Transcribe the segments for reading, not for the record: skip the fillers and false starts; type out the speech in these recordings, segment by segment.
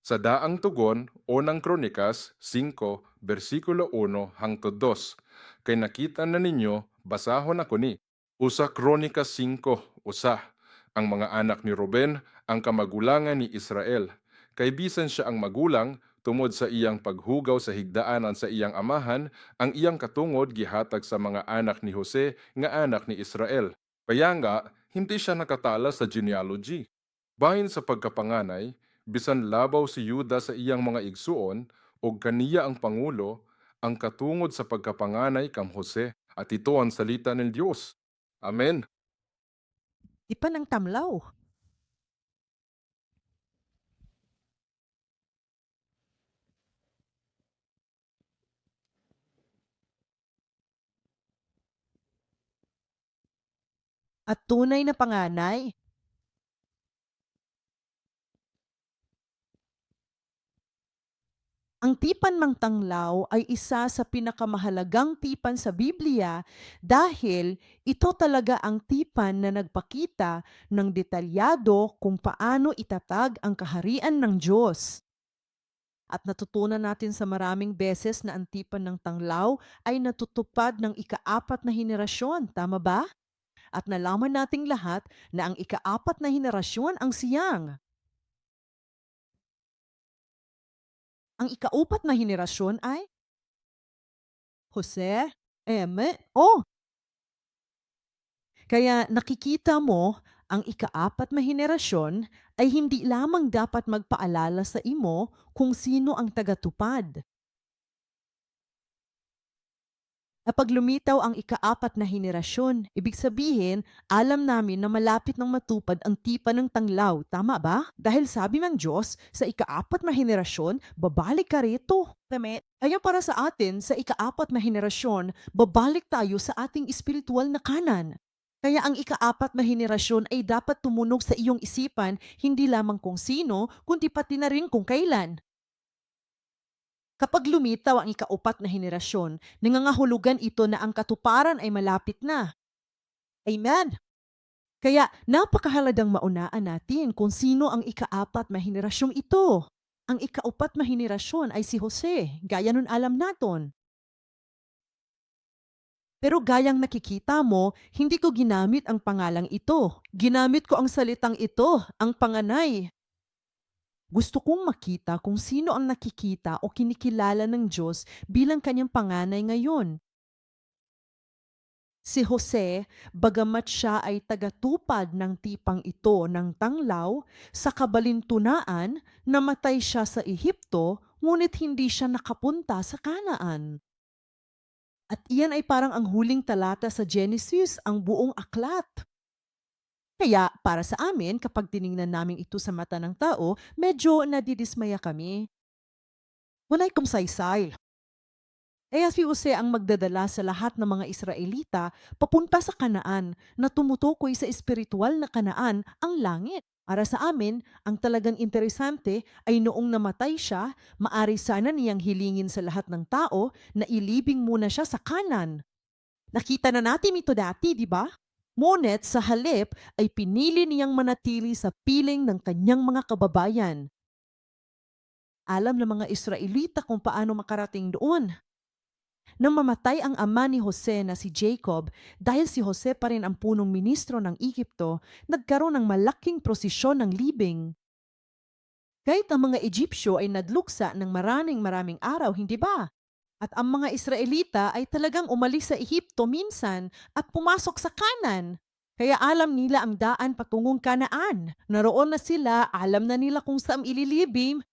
Sa daang tugon, unang Kronikas 5, versikulo 1 hangtod 2. Kay nakita na ninyo, basahon ako ni. Usa Kronikas 5, usa. Ang mga anak ni Ruben, ang kamagulangan ni Israel. Kay bisan siya ang magulang, tungod sa iyang paghugaw sa higdaanan sa iyang amahan, ang iyang katungod gihatag sa mga anak ni Jose nga anak ni Israel. Kaya nga, hindi siya nakatala sa genealogy. Bahin sa pagkapanganay, bisan labaw si Yuda sa iyang mga igsuon, o kaniya ang pangulo, ang katungod sa pagkapanganay kam Jose, at ito ang salita ng Diyos. Amen. Di pa ng tamlaw. At tunay na panganay. Ang tipan mang tanglaw ay isa sa pinakamahalagang tipan sa Biblia dahil ito talaga ang tipan na nagpakita ng detalyado kung paano itatag ang kaharian ng Diyos. At natutunan natin sa maraming beses na ang tipan ng tanglaw ay natutupad ng ikaapat na henerasyon, tama ba? At nalaman nating lahat na ang ikaapat na henerasyon ang siyang. Ang ikaupat na henerasyon ay Jose, Eme, kaya nakikita mo, ang ikaapat na henerasyon ay hindi lamang dapat magpaalala sa imo kung sino ang tagatupad. Kapag lumitaw ang ikaapat na henerasyon, ibig sabihin, alam namin na malapit nang matupad ang tipan ng tanglaw. Tama ba? Dahil sabi ng Diyos, sa ikaapat na henerasyon, babalik ka rito. Tama? Kaya para sa atin, sa ikaapat na henerasyon, babalik tayo sa ating espiritual na kanan. Kaya ang ikaapat na henerasyon ay dapat tumunog sa iyong isipan, hindi lamang kung sino, kundi pati na rin kung kailan. Kapag lumitaw ang ikaupat na henerasyon, nangangahulugan ito na ang katuparan ay malapit na. Amen! Kaya napakahalagang maunaan natin kung sino ang ikaapat na henerasyong ito. Ang ikaupat na henerasyon ay si Jose, gaya nun alam naton. Pero gayang nakikita mo, hindi ko ginamit ang pangalang ito. Ginamit ko ang salitang ito, ang panganay. Gusto kong makita kung sino ang nakikita o kinikilala ng Diyos bilang kanyang panganay ngayon. Si Jose, bagamat siya ay tagatupad ng tipang ito ng tanglaw, sa kabalintunaan, namatay siya sa Ehipto, ngunit hindi siya nakapunta sa Kanaan. At iyan ay parang ang huling talata sa Genesis, ang buong aklat. Kaya para sa amin, kapag tiningnan namin ito sa mata ng tao, medyo nadidismaya kami. Walay kumsaysay. Kaya si Jose ang magdadala sa lahat ng mga Israelita papunta sa Kanaan na tumutukoy sa espiritual na Kanaan, ang langit. Para sa amin, ang talagang interesante ay noong namatay siya, maari sana niyang hilingin sa lahat ng tao na ilibing muna siya sa kanan. Nakita na natin ito dati, di ba? Ngunit sa halip ay pinili niyang manatili sa piling ng kanyang mga kababayan. Alam ng mga Israelita kung paano makarating doon. Nang mamatay ang ama ni Jose na si Jacob, dahil si Jose pa rin ang punong ministro ng Egypto, nagkaroon ng malaking prosesyon ng libing. Kahit ang mga Egyptyo ay nadluksa ng maraming araw, hindi ba? At ang mga Israelita ay talagang umalis sa Ehipto minsan at pumasok sa kanan. Kaya alam nila ang daan patungong Kanaan. Naroon na sila, alam na nila kung saan ililibing.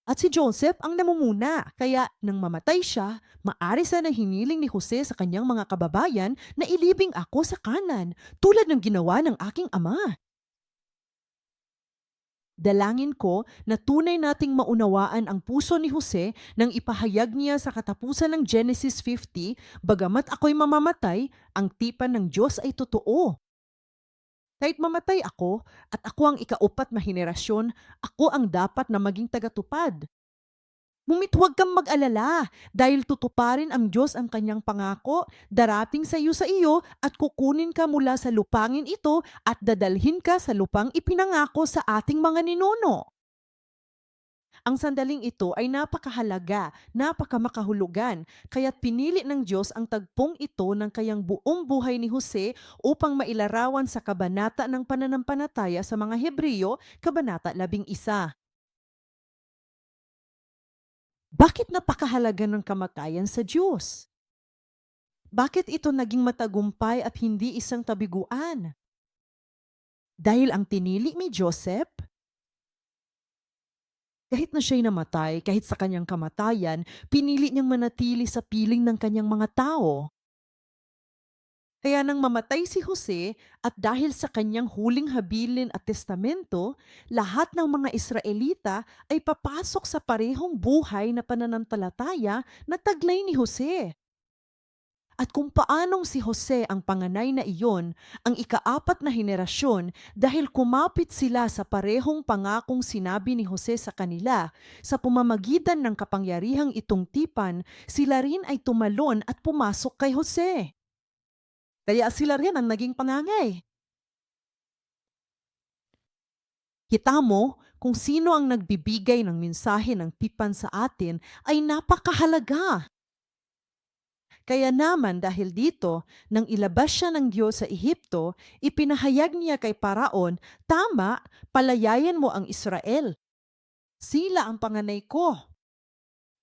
At si Joseph ang namumuna, kaya nang mamatay siya, maari sana hiniling ni Jose sa kanyang mga kababayan na ilibing ako sa kanan, tulad ng ginawa ng aking ama. Dalangin ko na tunay nating maunawaan ang puso ni Jose nang ipahayag niya sa katapusan ng Genesis 50, bagamat ako'y mamamatay, ang tipan ng Diyos ay totoo. Kahit mamatay ako at ako ang ikaupat na henerasyon, ako ang dapat na maging tagatupad. Ngunit huwag kang mag-alala dahil tutuparin ang Diyos ang kanyang pangako, darating sa iyo at kukunin ka mula sa lupangin ito at dadalhin ka sa lupang ipinangako sa ating mga ninuno. Ang sandaling ito ay napakahalaga, napakamakahulugan, kaya't pinili ng Diyos ang tagpong ito ng kayang buong buhay ni Jose upang mailarawan sa kabanata ng pananampalataya sa mga Hebreyo, kabanata 11. Bakit napakahalaga ng kamatayan sa Diyos? Bakit ito naging matagumpay at hindi isang tabiguan? Dahil ang tinili ni Joseph, kahit na siya'y namatay, kahit sa kanyang kamatayan, pinili niyang manatili sa piling ng kanyang mga tao. Kaya nang mamatay si Jose at dahil sa kanyang huling habilin at testamento, lahat ng mga Israelita ay papasok sa parehong buhay na pananampalataya na taglay ni Jose. At kung paanong si Jose ang panganay na iyon, ang ikaapat na henerasyon dahil kumapit sila sa parehong pangakong sinabi ni Jose sa kanila, sa pumamagitan ng kapangyarihang itong tipan, sila rin ay tumalon at pumasok kay Jose. Kaya sila rin ang naging panangay. Kita mo kung sino ang nagbibigay ng mensahe ng tipan sa atin ay napakahalaga. Kaya naman dahil dito, nang ilabas siya ng Diyos sa Ehipto, ipinahayag niya kay Paraon, tama, palayayan mo ang Israel. Sila ang panganay ko.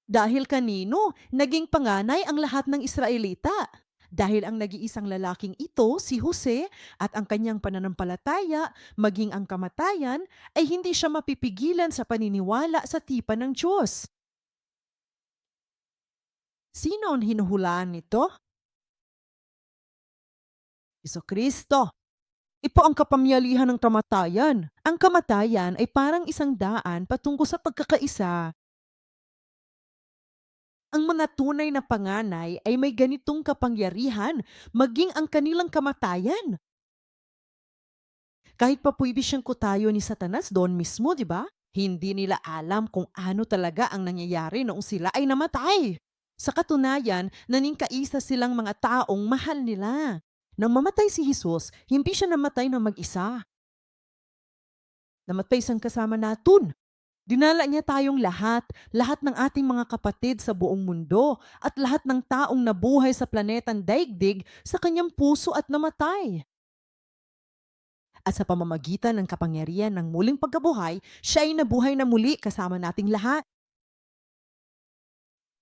Dahil kanino, naging panganay ang lahat ng Israelita. Dahil ang nag-iisang lalaking ito, si Jose, at ang kanyang pananampalataya, maging ang kamatayan, ay hindi siya mapipigilan sa paniniwala sa tipan ng Diyos. Sino ang hinuhulaan nito? Kristo. Ito ang kapangyarihan ng kamatayan. Ang kamatayan ay parang isang daan patungo sa pagkakaisa. Ang mga tunay na panganay ay may ganitong kapangyarihan, maging ang kanilang kamatayan. Kahit papuibis siyang kutayo ni Satanas doon mismo, di ba? Hindi nila alam kung ano talaga ang nangyayari noong sila ay namatay. Sa katunayan, naningkaisa silang mga taong mahal nila. Nang mamatay si Jesus, hindi siya namatay na mag-isa. Namatay isang kasama natin. Dinala niya tayong lahat, lahat ng ating mga kapatid sa buong mundo, at lahat ng taong nabuhay sa planetang daigdig sa kanyang puso at namatay. At sa pamamagitan ng kapangyarihan ng muling pagkabuhay, siya ay nabuhay na muli kasama nating lahat.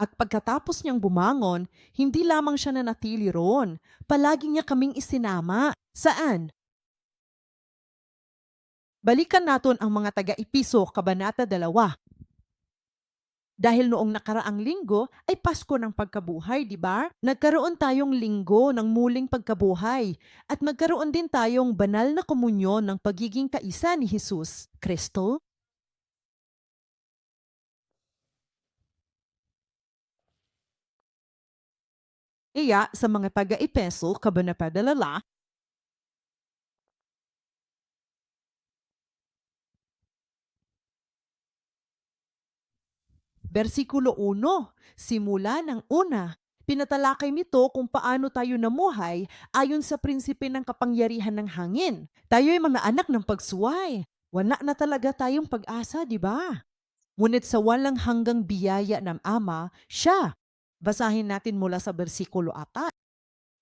At pagkatapos niyang bumangon, hindi lamang siya nanatili roon. Palagi niya kaming isinama. Saan? Balikan natin ang mga taga-Episo, Kabanata 2. Dahil noong nakaraang linggo ay Pasko ng pagkabuhay, di ba? Nagkaroon tayong linggo ng muling pagkabuhay at magkaroon din tayong banal na komunyon ng pagiging kaisa ni Jesus, Kristo. Iya sa mga taga-Epeso, Kabanata 2, versikulo 1, simula ng una. Pinatalakay nito kung paano tayo namuhay ayon sa prinsipe ng kapangyarihan ng hangin. Tayo ay mga anak ng pagsuway. Wala na talaga tayong pag-asa, di ba? Ngunit sa walang hanggang biyaya ng Ama, siya. Basahin natin mula sa versikulo 4.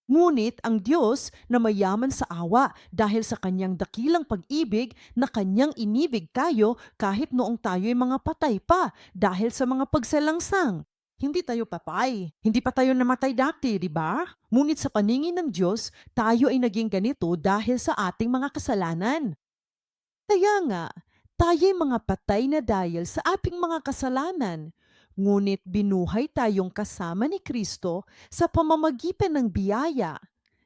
Ngunit ang Diyos na mayaman sa awa dahil sa kanyang dakilang pag-ibig na kanyang inibig tayo kahit noong tayo'y mga patay pa dahil sa mga pagsalangsang. Hindi tayo patay. Hindi pa tayo namatay dati, di ba? Ngunit sa paningin ng Diyos, tayo ay naging ganito dahil sa ating mga kasalanan. Kaya nga, tayo'y mga patay na dahil sa ating mga kasalanan. Ngunit binuhay tayong kasama ni Kristo sa pamamagitan ng biyaya.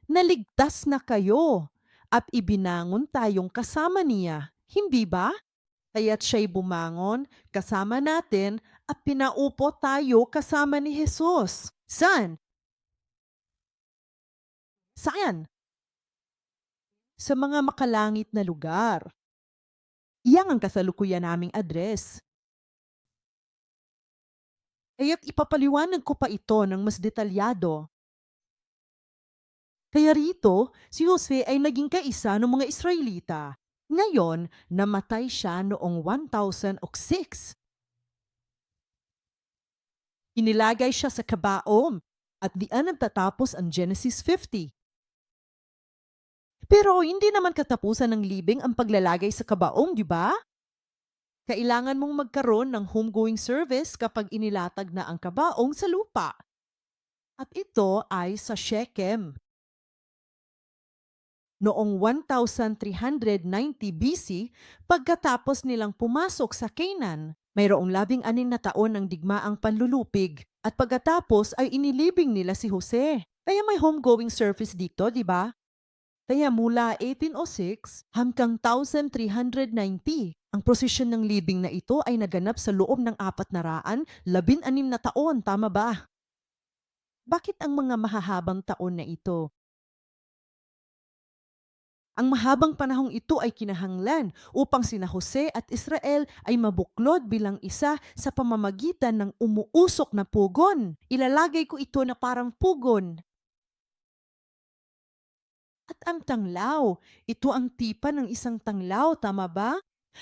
Naligtas na kayo at ibinangon tayong kasama niya. Hindi ba? Kaya't siya'y bumangon kasama natin at pinaupo tayo kasama ni Jesus. Saan? Saan? Sa mga makalangit na lugar. Iyang ang kasalukuyan naming address. Kaya't ipapaliwanag ko pa ito ng mas detalyado. Kaya rito, si Jose ay naging kaisa ng mga Israelita. Ngayon, namatay siya noong 1006. Inilagay siya sa kabaong at diyan nagtatapos ang Genesis 50. Pero hindi naman katapusan ng libing ang paglalagay sa kabaong, di ba? Kailangan mong magkaroon ng homegoing service kapag inilatag na ang kabaong sa lupa. At ito ay sa Shechem. Noong 1390 BC, pagkatapos nilang pumasok sa Canaan, mayroong 16 na taon ng digmaang panlulupig at pagkatapos ay inilibing nila si Jose. Kaya may homegoing service dito, di ba? Kaya mula 1806 hanggang 1390, ang prosesyon ng libing na ito ay naganap sa loob ng 416 na taon, tama ba? Bakit ang mga mahahabang taon na ito? Ang mahabang panahong ito ay kinahanglan upang sina Jose at Israel ay mabuklod bilang isa sa pamamagitan ng umuusok na pugon. Ilalagay ko ito na parang pugon. At ang tanglaw, ito ang tipa ng isang tanglaw, tama ba?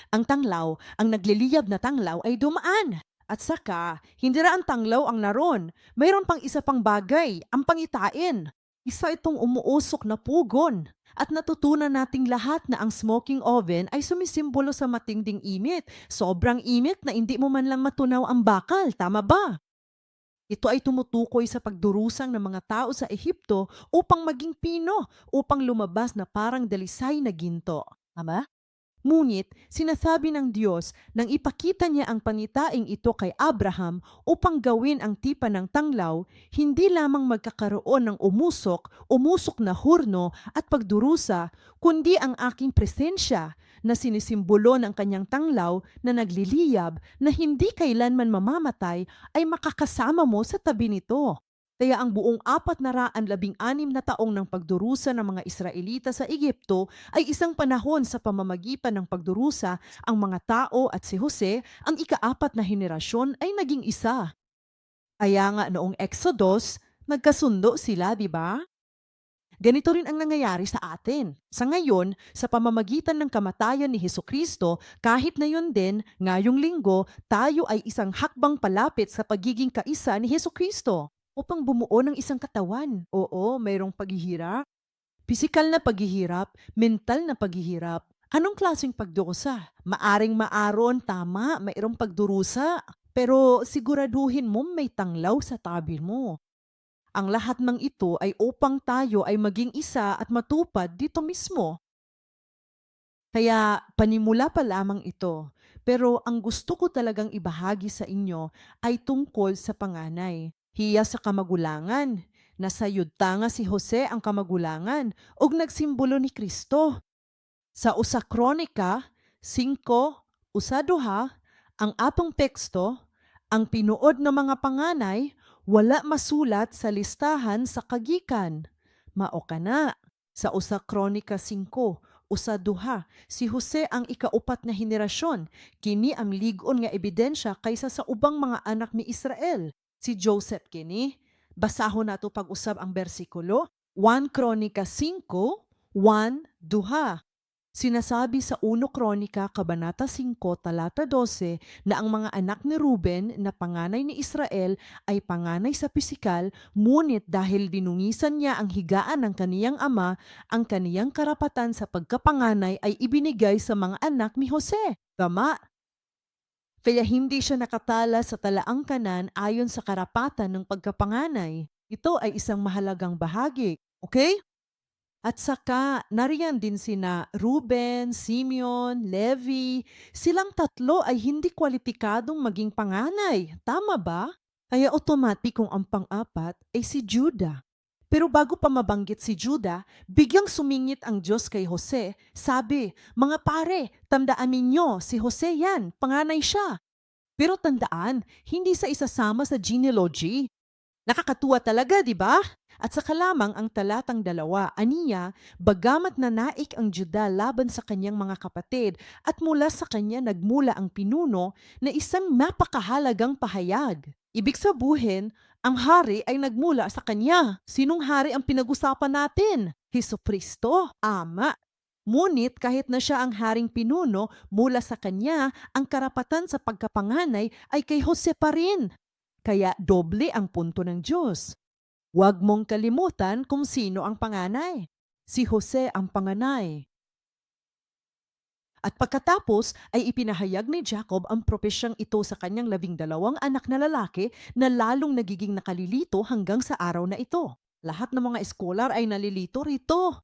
Ang tanglaw, ang nagliliyab na tanglaw ay dumaan. At saka, hindi ra ang tanglaw ang naroon. Mayroon pang isa pang bagay, ang pangitain. Isa itong umuusok na pugon. At natutunan nating lahat na ang smoking oven ay sumisimbolo sa matinding init. Sobrang init na hindi mo man lang matunaw ang bakal, tama ba? Ito ay tumutukoy sa pagdurusang ng mga tao sa Ehipto upang maging pino, upang lumabas na parang dalisay na ginto. Tama? Ngunit, sinasabi ng Diyos nang ipakita niya ang panitaing ito kay Abraham upang gawin ang tipa ng tanglaw, hindi lamang magkakaroon ng umusok na hurno at pagdurusa, kundi ang aking presensya na sinisimbolo ng kanyang tanglaw na nagliliyab na hindi kailanman mamamatay ay makakasama mo sa tabi nito. Kaya ang buong 416 na taong ng pagdurusa ng mga Israelita sa Egypto ay isang panahon sa pamamagitan ng pagdurusa ang mga tao at si Jose, ang ika-4 na henerasyon ay naging isa. Kaya nga noong Exodus, nagkasundo sila, di ba? Ganito rin ang nangyayari sa atin. Sa ngayon, sa pamamagitan ng kamatayan ni Hesukristo, kahit na yun din, ngayong linggo, tayo ay isang hakbang palapit sa pagiging kaisa ni Hesukristo upang bumuo ng isang katawan. Oo, mayroong paghihirap. Pisikal na paghihirap, mental na paghihirap. Anong klaseng pagdurusa? Maaring maaron, tama, mayroong pagdurusa. Pero siguraduhin mo may tanglaw sa tabi mo. Ang lahat ng ito ay upang tayo ay maging isa at matupad dito mismo. Kaya panimula pa lamang ito. Pero ang gusto ko talagang ibahagi sa inyo ay tungkol sa panganay. Hiya sa kamagulangan. Nasa yudta nga si Jose ang kamagulangan ug nagsimbolo ni Kristo. Sa usa Kronika 5:1-2, ang atong teksto, ang pinuod ng mga panganay wala masulat sa listahan sa kagikan. Mao kana. Sa usa Kronika 5:1-2, si Jose ang ika-4 na henerasyon. Kini ang lig-on nga ebidensya kaysa sa ubang mga anak ni Israel. Si Joseph kini. Basahon nato pag-usab ang bersikulo. 1 Kronika 5:1-2. Sinasabi sa 1 Kronika Kabanata 5 talata 12 na ang mga anak ni Ruben na panganay ni Israel ay panganay sa pisikal, ngunit dahil dinungisan niya ang higaan ng kaniyang ama, ang kaniyang karapatan sa pagkapanganay ay ibinigay sa mga anak ni Jose. Tama? Kaya hindi siya nakatala sa talaang kanan ayon sa karapatan ng pagkapanganay. Ito ay isang mahalagang bahagi. Okay? At saka, nariyan din sina Ruben, Simeon, Levi. Silang tatlo ay hindi kwalipikadong maging panganay. Tama ba? Kaya automatikong ang pang-apat ay si Judah. Pero bago pa mabanggit si Judah, bigyang sumingit ang Diyos kay Jose. Sabi, mga pare, tandaan ninyo, si Jose yan, panganay siya. Pero tandaan, hindi sa isasama sa genealogy. Nakakatuwa talaga, di ba? At saka lamang ang talatang 2, aniya, bagamat nanaik ang Juda laban sa kanyang mga kapatid at mula sa kanya nagmula ang pinuno na isang napakahalagang pahayag. Ibig sabihin, ang hari ay nagmula sa kanya. Sinong hari ang pinag-usapan natin? Hesukristo, ama. Ngunit kahit na siya ang haring pinuno, mula sa kanya, ang karapatan sa pagkapanganay ay kay Jose pa rin. Kaya doble ang punto ng Diyos. Huwag mong kalimutan kung sino ang panganay. Si Jose ang panganay. At pagkatapos ay ipinahayag ni Jacob ang propesyang ito sa kanyang 12 anak na lalaki na lalong nagiging nakalilito hanggang sa araw na ito. Lahat ng mga eskolar ay nalilito rito.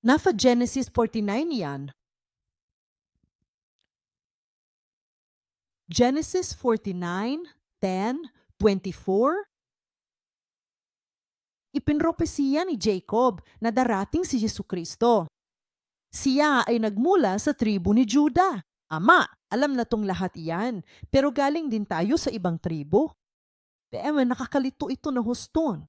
Nasa Genesis 49 yan. Genesis 49, 10, 24. Ipinropesiya ni Jacob na darating si Jesucristo. Siya ay nagmula sa tribo ni Juda. Ama, alam na tong lahat iyan, pero galing din tayo sa ibang tribo. Pero nakakalito ito na huston.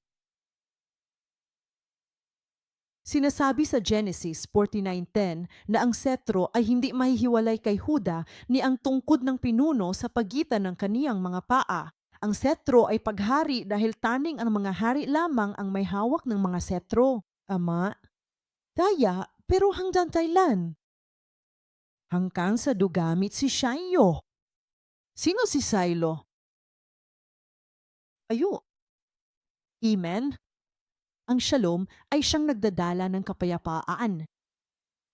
Sinasabi sa Genesis 49:10 na ang setro ay hindi mahihiwalay kay Huda ni ang tungkod ng pinuno sa pagitan ng kaniyang mga paa. Ang setro ay paghari dahil taning ang mga hari lamang ang may hawak ng mga setro. Ama, kaya pero hanggang kailan? Hanggang sa dugamit si Shayo. Sino si Silo? Ayo. Amen? Ang shalom ay siyang nagdadala ng kapayapaan.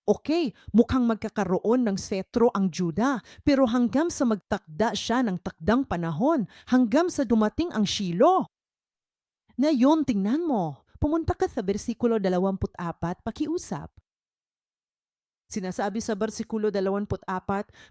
Okay, mukhang magkakaroon ng setro ang Juda, pero hanggang sa magtakda siya ng takdang panahon, hanggang sa dumating ang Shilo. Ngayon, tingnan mo. Pumunta ka sa bersikulo 24, pakiusap. Sinasabi sa bersikulo 24,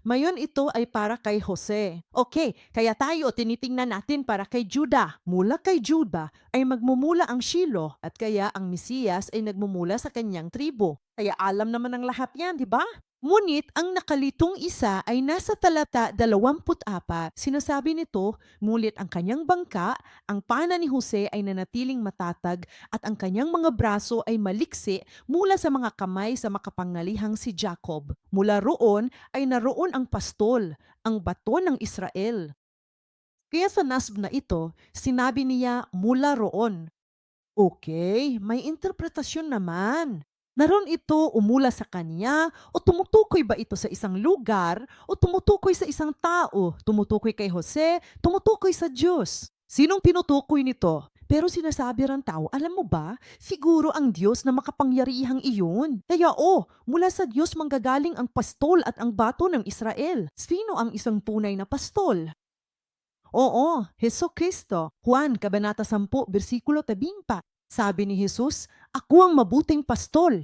mayon ito ay para kay Jose. Okay, kaya tayo tinitingnan natin para kay Juda. Mula kay Juda ay magmumula ang Shilo at kaya ang Mesiyas ay nagmumula sa kanyang tribo. Kaya alam naman ng lahat yan, di ba? Ngunit ang nakalitong isa ay nasa talata 24. Sinasabi nito, ngulit ang kanyang bangka, ang pana ni Jose ay nanatiling matatag at ang kanyang mga braso ay maliksi mula sa mga kamay sa makapangyarihang si Jacob. Mula roon ay naroon ang pastol, ang bato ng Israel. Kaya sa nasb na ito, sinabi niya mula roon. Okay, may interpretasyon naman. Naroon ito umula sa kanya o tumutukoy ba ito sa isang lugar o tumutukoy sa isang tao? Tumutukoy kay Jose, tumutukoy sa Diyos. Sinong tinutukoy nito? Pero sinasabi ng tao, alam mo ba, siguro ang Diyos na makapangyarihang iyon. Kaya mula sa Diyos manggagaling ang pastol at ang bato ng Israel. Sino ang isang tunay na pastol? Oo, Jesucristo. Juan, Kabanata 10, versikulo 14. Sabi ni Jesus, ako ang mabuting pastol.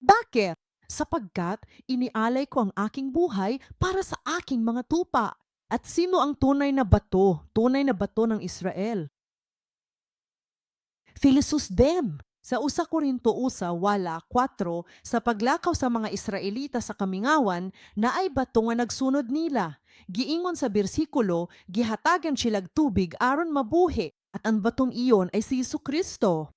Bakit? Sapagkat inialay ko ang aking buhay para sa aking mga tupa. At sino ang tunay na bato? Tunay na bato ng Israel. Philesus dem. Sa 1 Korinto 1:4, sa paglakaw sa mga Israelita sa kamingawan, na ay bato nga nagsunod nila. Giingon sa bersikulo, gihatagan silag tubig aron mabuhi, at ang batong iyon ay si Jesucristo.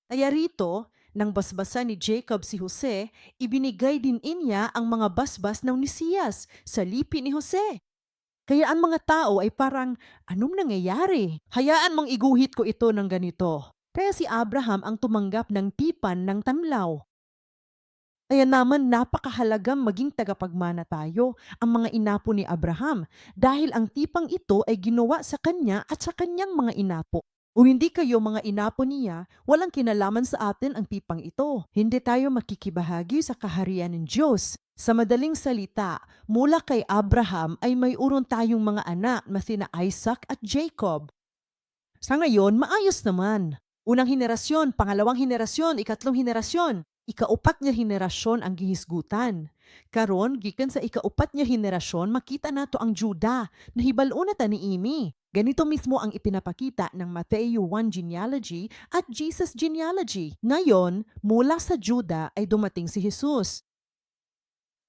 Kaya rito, nang basbasan ni Jacob si Jose, ibinigay din niya ang mga basbas ng Mesiyas sa lipi ni Jose. Kaya ang mga tao ay parang, anong nangyayari? Hayaan mong iguhit ko ito ng ganito. Kaya si Abraham ang tumanggap ng tipan ng tamlaw. Kaya naman napakahalagang maging tagapagmana tayo, ang mga inapo ni Abraham, dahil ang tipang ito ay ginawa sa kanya at sa kanyang mga inapo. Kung hindi kayo mga inapo niya, walang kinalaman sa atin ang tipang ito. Hindi tayo makikibahagi sa kaharian ng Diyos. Sa madaling salita, mula kay Abraham ay may uron tayong mga anak na sina Isaac at Jacob. Sa ngayon, maayos naman. Unang henerasyon, pangalawang henerasyon, ikatlong henerasyon. Ikaupat niya henerasyon ang gihisgutan. Karon, gikan sa ikaupat niya henerasyon, makita nato ang Juda na hibalo na ta ni Imi. Ganito mismo ang ipinapakita ng Matthew 1 genealogy at Jesus genealogy. Ngayon, mula sa Juda ay dumating si Jesus.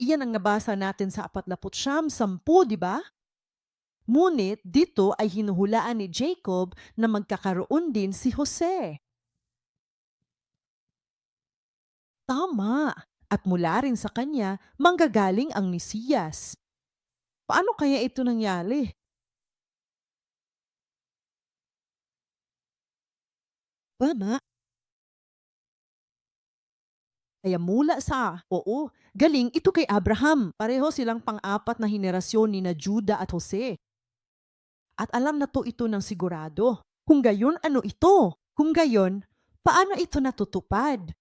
Iyan ang nabasa natin sa 49:10, di ba? Ngunit dito ay hinuhulaan ni Jacob na magkakaroon din si Jose. Tama. At mula rin sa kanya, manggagaling ang Mesiyas. Paano kaya ito nangyari? Tama. Kaya mula sa, galing ito kay Abraham. Pareho silang pang-apat na henerasyon ni na Juda at Jose. at alam na to ito ng sigurado. Kung gayon, ano ito? Kung gayon, paano ito natutupad?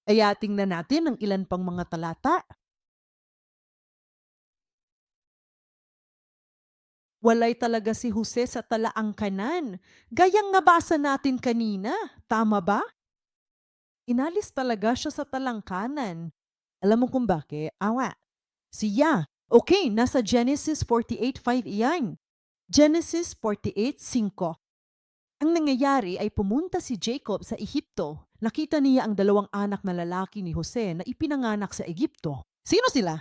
Kaya tingnan natin ang ilan pang mga talata. Walay talaga si Jose sa talaang kanan. Gayang nabasa natin kanina. Tama ba? Inalis talaga siya sa talang kanan. Alam mo kung bakit? Awa. Siya. Okay, nasa Genesis 48:5 iyan. Genesis 48:5. Ang nangyayari ay pumunta si Jacob sa Ehipto. Nakita niya ang dalawang anak na lalaki ni Jose na ipinanganak sa Ehipto. Sino sila?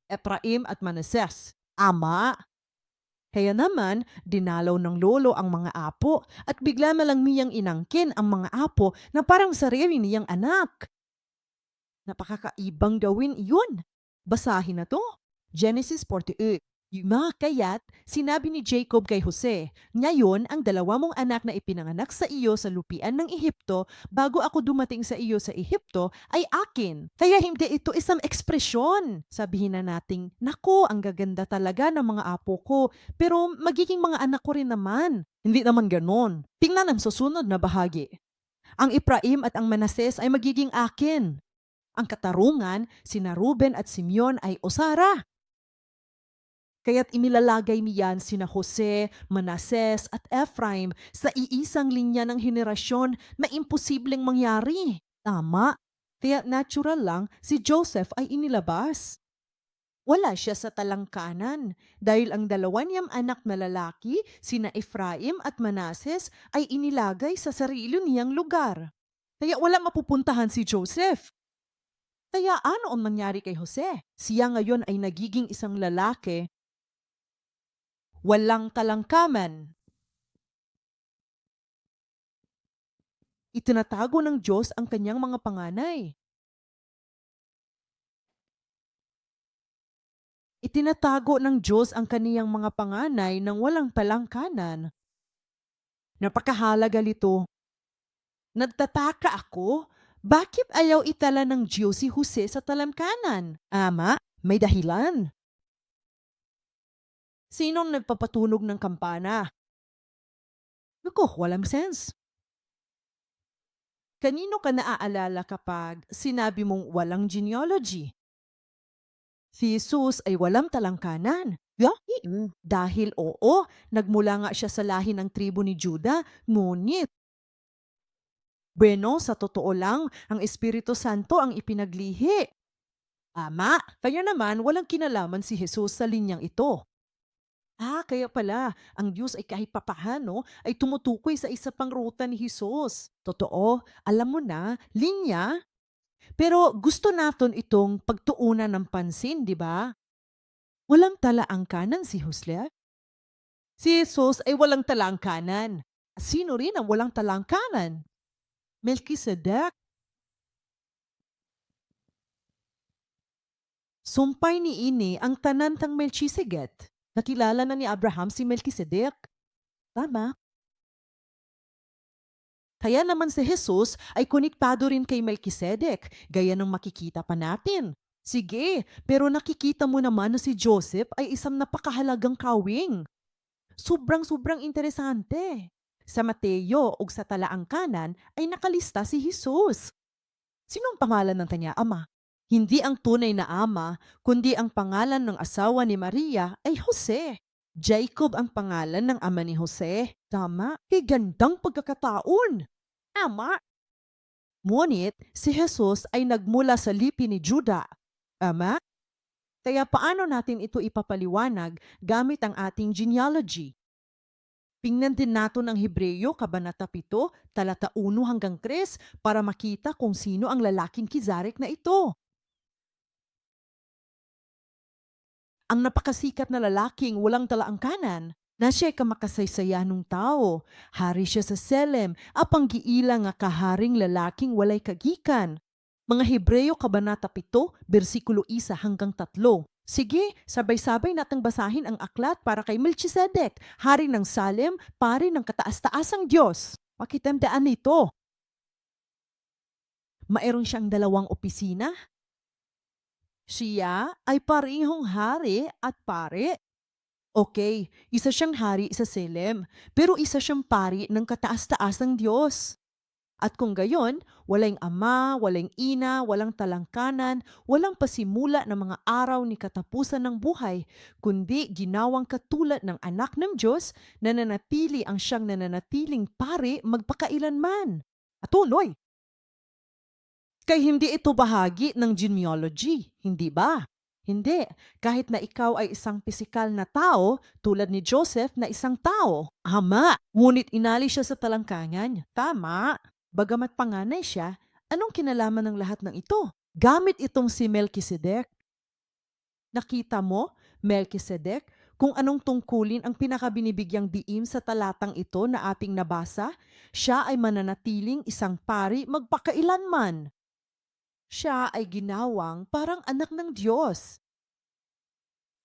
Ephraim at Manases. Ama. Kaya naman, dinalaw ng lolo ang mga apo at bigla na lang niyang inangkin ang mga apo na parang sarili niyang anak. Napakakaibang gawin iyon. Basahin na to. Genesis 48. Kaya't sinabi ni Jacob kay Jose, ngayon ang dalawa mong anak na ipinanganak sa iyo sa lupian ng Ehipto bago ako dumating sa iyo sa Ehipto ay akin. Kaya hindi ito isang ekspresyon. Sabihin na nating, nako, ang gaganda talaga ng mga apo ko, pero magiging mga anak ko rin naman. Hindi naman ganon. Tingnan ang susunod na bahagi. Ang Ephraim at ang Manases ay magiging akin. Ang katarungan, sina Ruben at Simeon ay osara. Kaya't inilalagay niyan sina Jose, Manases at Ephraim sa iisang linya ng henerasyon na imposibleng mangyari. Tama. Kaya natural lang si Joseph ay inilabas. Wala siya sa talang kanan dahil ang dalawa niyang anak na lalaki, sina Ephraim at Manases, ay inilagay sa sarili niyang lugar. Kaya wala mapupuntahan si Joseph. Kaya ano ang nangyari kay Jose? Siya ngayon ay nagiging isang lalaki walang talangkaman. Itinatago ng Diyos ang kanyang mga panganay. Itinatago ng Diyos ang kaniyang mga panganay ng walang talangkanan. Napakahalaga nito. Nagtataka ako, bakit ayaw itala ng Diyos si Jose sa talangkanan? Ama, may dahilan. Sinong nagpapatunog ng kampana? Naku, walang sense. Kanino ka naaalala kapag sinabi mong walang genealogy? Si Jesus ay walang talangkanan. Yeah? Dahil oo, nagmula nga siya sa lahi ng tribo ni Juda, ngunit bueno, sa totoo lang, ang Espiritu Santo ang ipinaglihi. Ama, kaya naman walang kinalaman si Jesus sa linyang ito. Kaya pala, ang Diyos ay kahit papahano ay tumutukoy sa isa pang ruta ni Jesus. Totoo, alam mo na, linya. Pero gusto natin itong pagtuunan ng pansin, di ba? Walang talaangkanan si Jose. Si Jesus ay walang talaangkanan. Sino rin ang walang talangkanan? Melchizedek. Sumpay ni ini ang tanan tang Melchizedek. Nakilala na ni Abraham si Melchizedek. Tama. Kaya naman si Jesus ay konektado rin kay Melchizedek, gaya ng makikita pa natin. Sige, pero nakikita mo naman na si Joseph ay isang napakahalagang kawing. Sobrang interesante. Sa Mateo o sa talaang kanan ay nakalista si Jesus. Sino ang pangalan ng kanya ama? Hindi ang tunay na ama, kundi ang pangalan ng asawa ni Maria ay Jose. Jacob ang pangalan ng ama ni Jose. Tama? Gandang pagkakataon. Ama. Ngunit si Jesus ay nagmula sa lipi ni Juda. Ama? Kaya paano natin ito ipapaliwanag gamit ang ating genealogy? Tingnan din natin ang Hebreyo, Kabanata 7, talata 1 hanggang 3 para makita kung sino ang lalaking Kizarik na ito. Ang napakasikat na lalaking walang talaangkanan na siya'y kamakasaysayan ng tao. Hari siya sa Selem, apang giila nga kaharing lalaking walay kagikan. Mga Hebreyo, Kabanata 7, bersikulo 1 hanggang 3. Sige, sabay-sabay natang basahin ang aklat para kay Melchizedek, hari ng Salem, pari ng kataas-taasang Diyos. Pakitandaan nito. Mayroon siyang 2 opisina. Siya ay parehong hari at pare. Okay, isa siyang hari sa Salem, pero isa siyang pari ng kataas-taasang Diyos. At kung gayon, walang ama, walang ina, walang talangkanan, walang pasimula ng mga araw ni katapusan ng buhay, kundi ginawang katulad ng anak ng Diyos, nananatili ang siyang nananatiling pari magpakailanman. At tuloy, kay hindi ito bahagi ng genealogy, hindi ba? Hindi. Kahit na ikaw ay isang pisikal na tao, tulad ni Joseph na isang tao. Ama, ngunit inali siya sa talangkangan. Tama. Bagamat panganay siya, anong kinalaman ng lahat ng ito? Gamit itong si Melchizedek. Nakita mo, Melchizedek, kung anong tungkulin ang pinakabinibigyang diim sa talatang ito na ating nabasa? Siya ay mananatiling isang pari magpakailanman. Siya ay ginawang parang anak ng Diyos.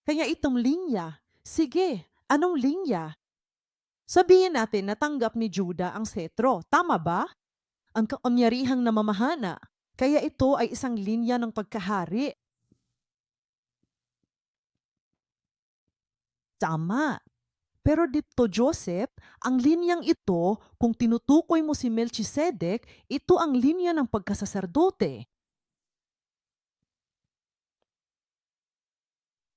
Kaya itong linya, sige, anong linya? Sabihin natin natanggap ni Juda ang setro, tama ba? Ang kaanyarihang namamahana. Kaya ito ay isang linya ng pagkahari. Tama. Pero dito, Joseph, ang linyang ito, kung tinutukoy mo si Melchizedek, ito ang linya ng pagkasaserdote.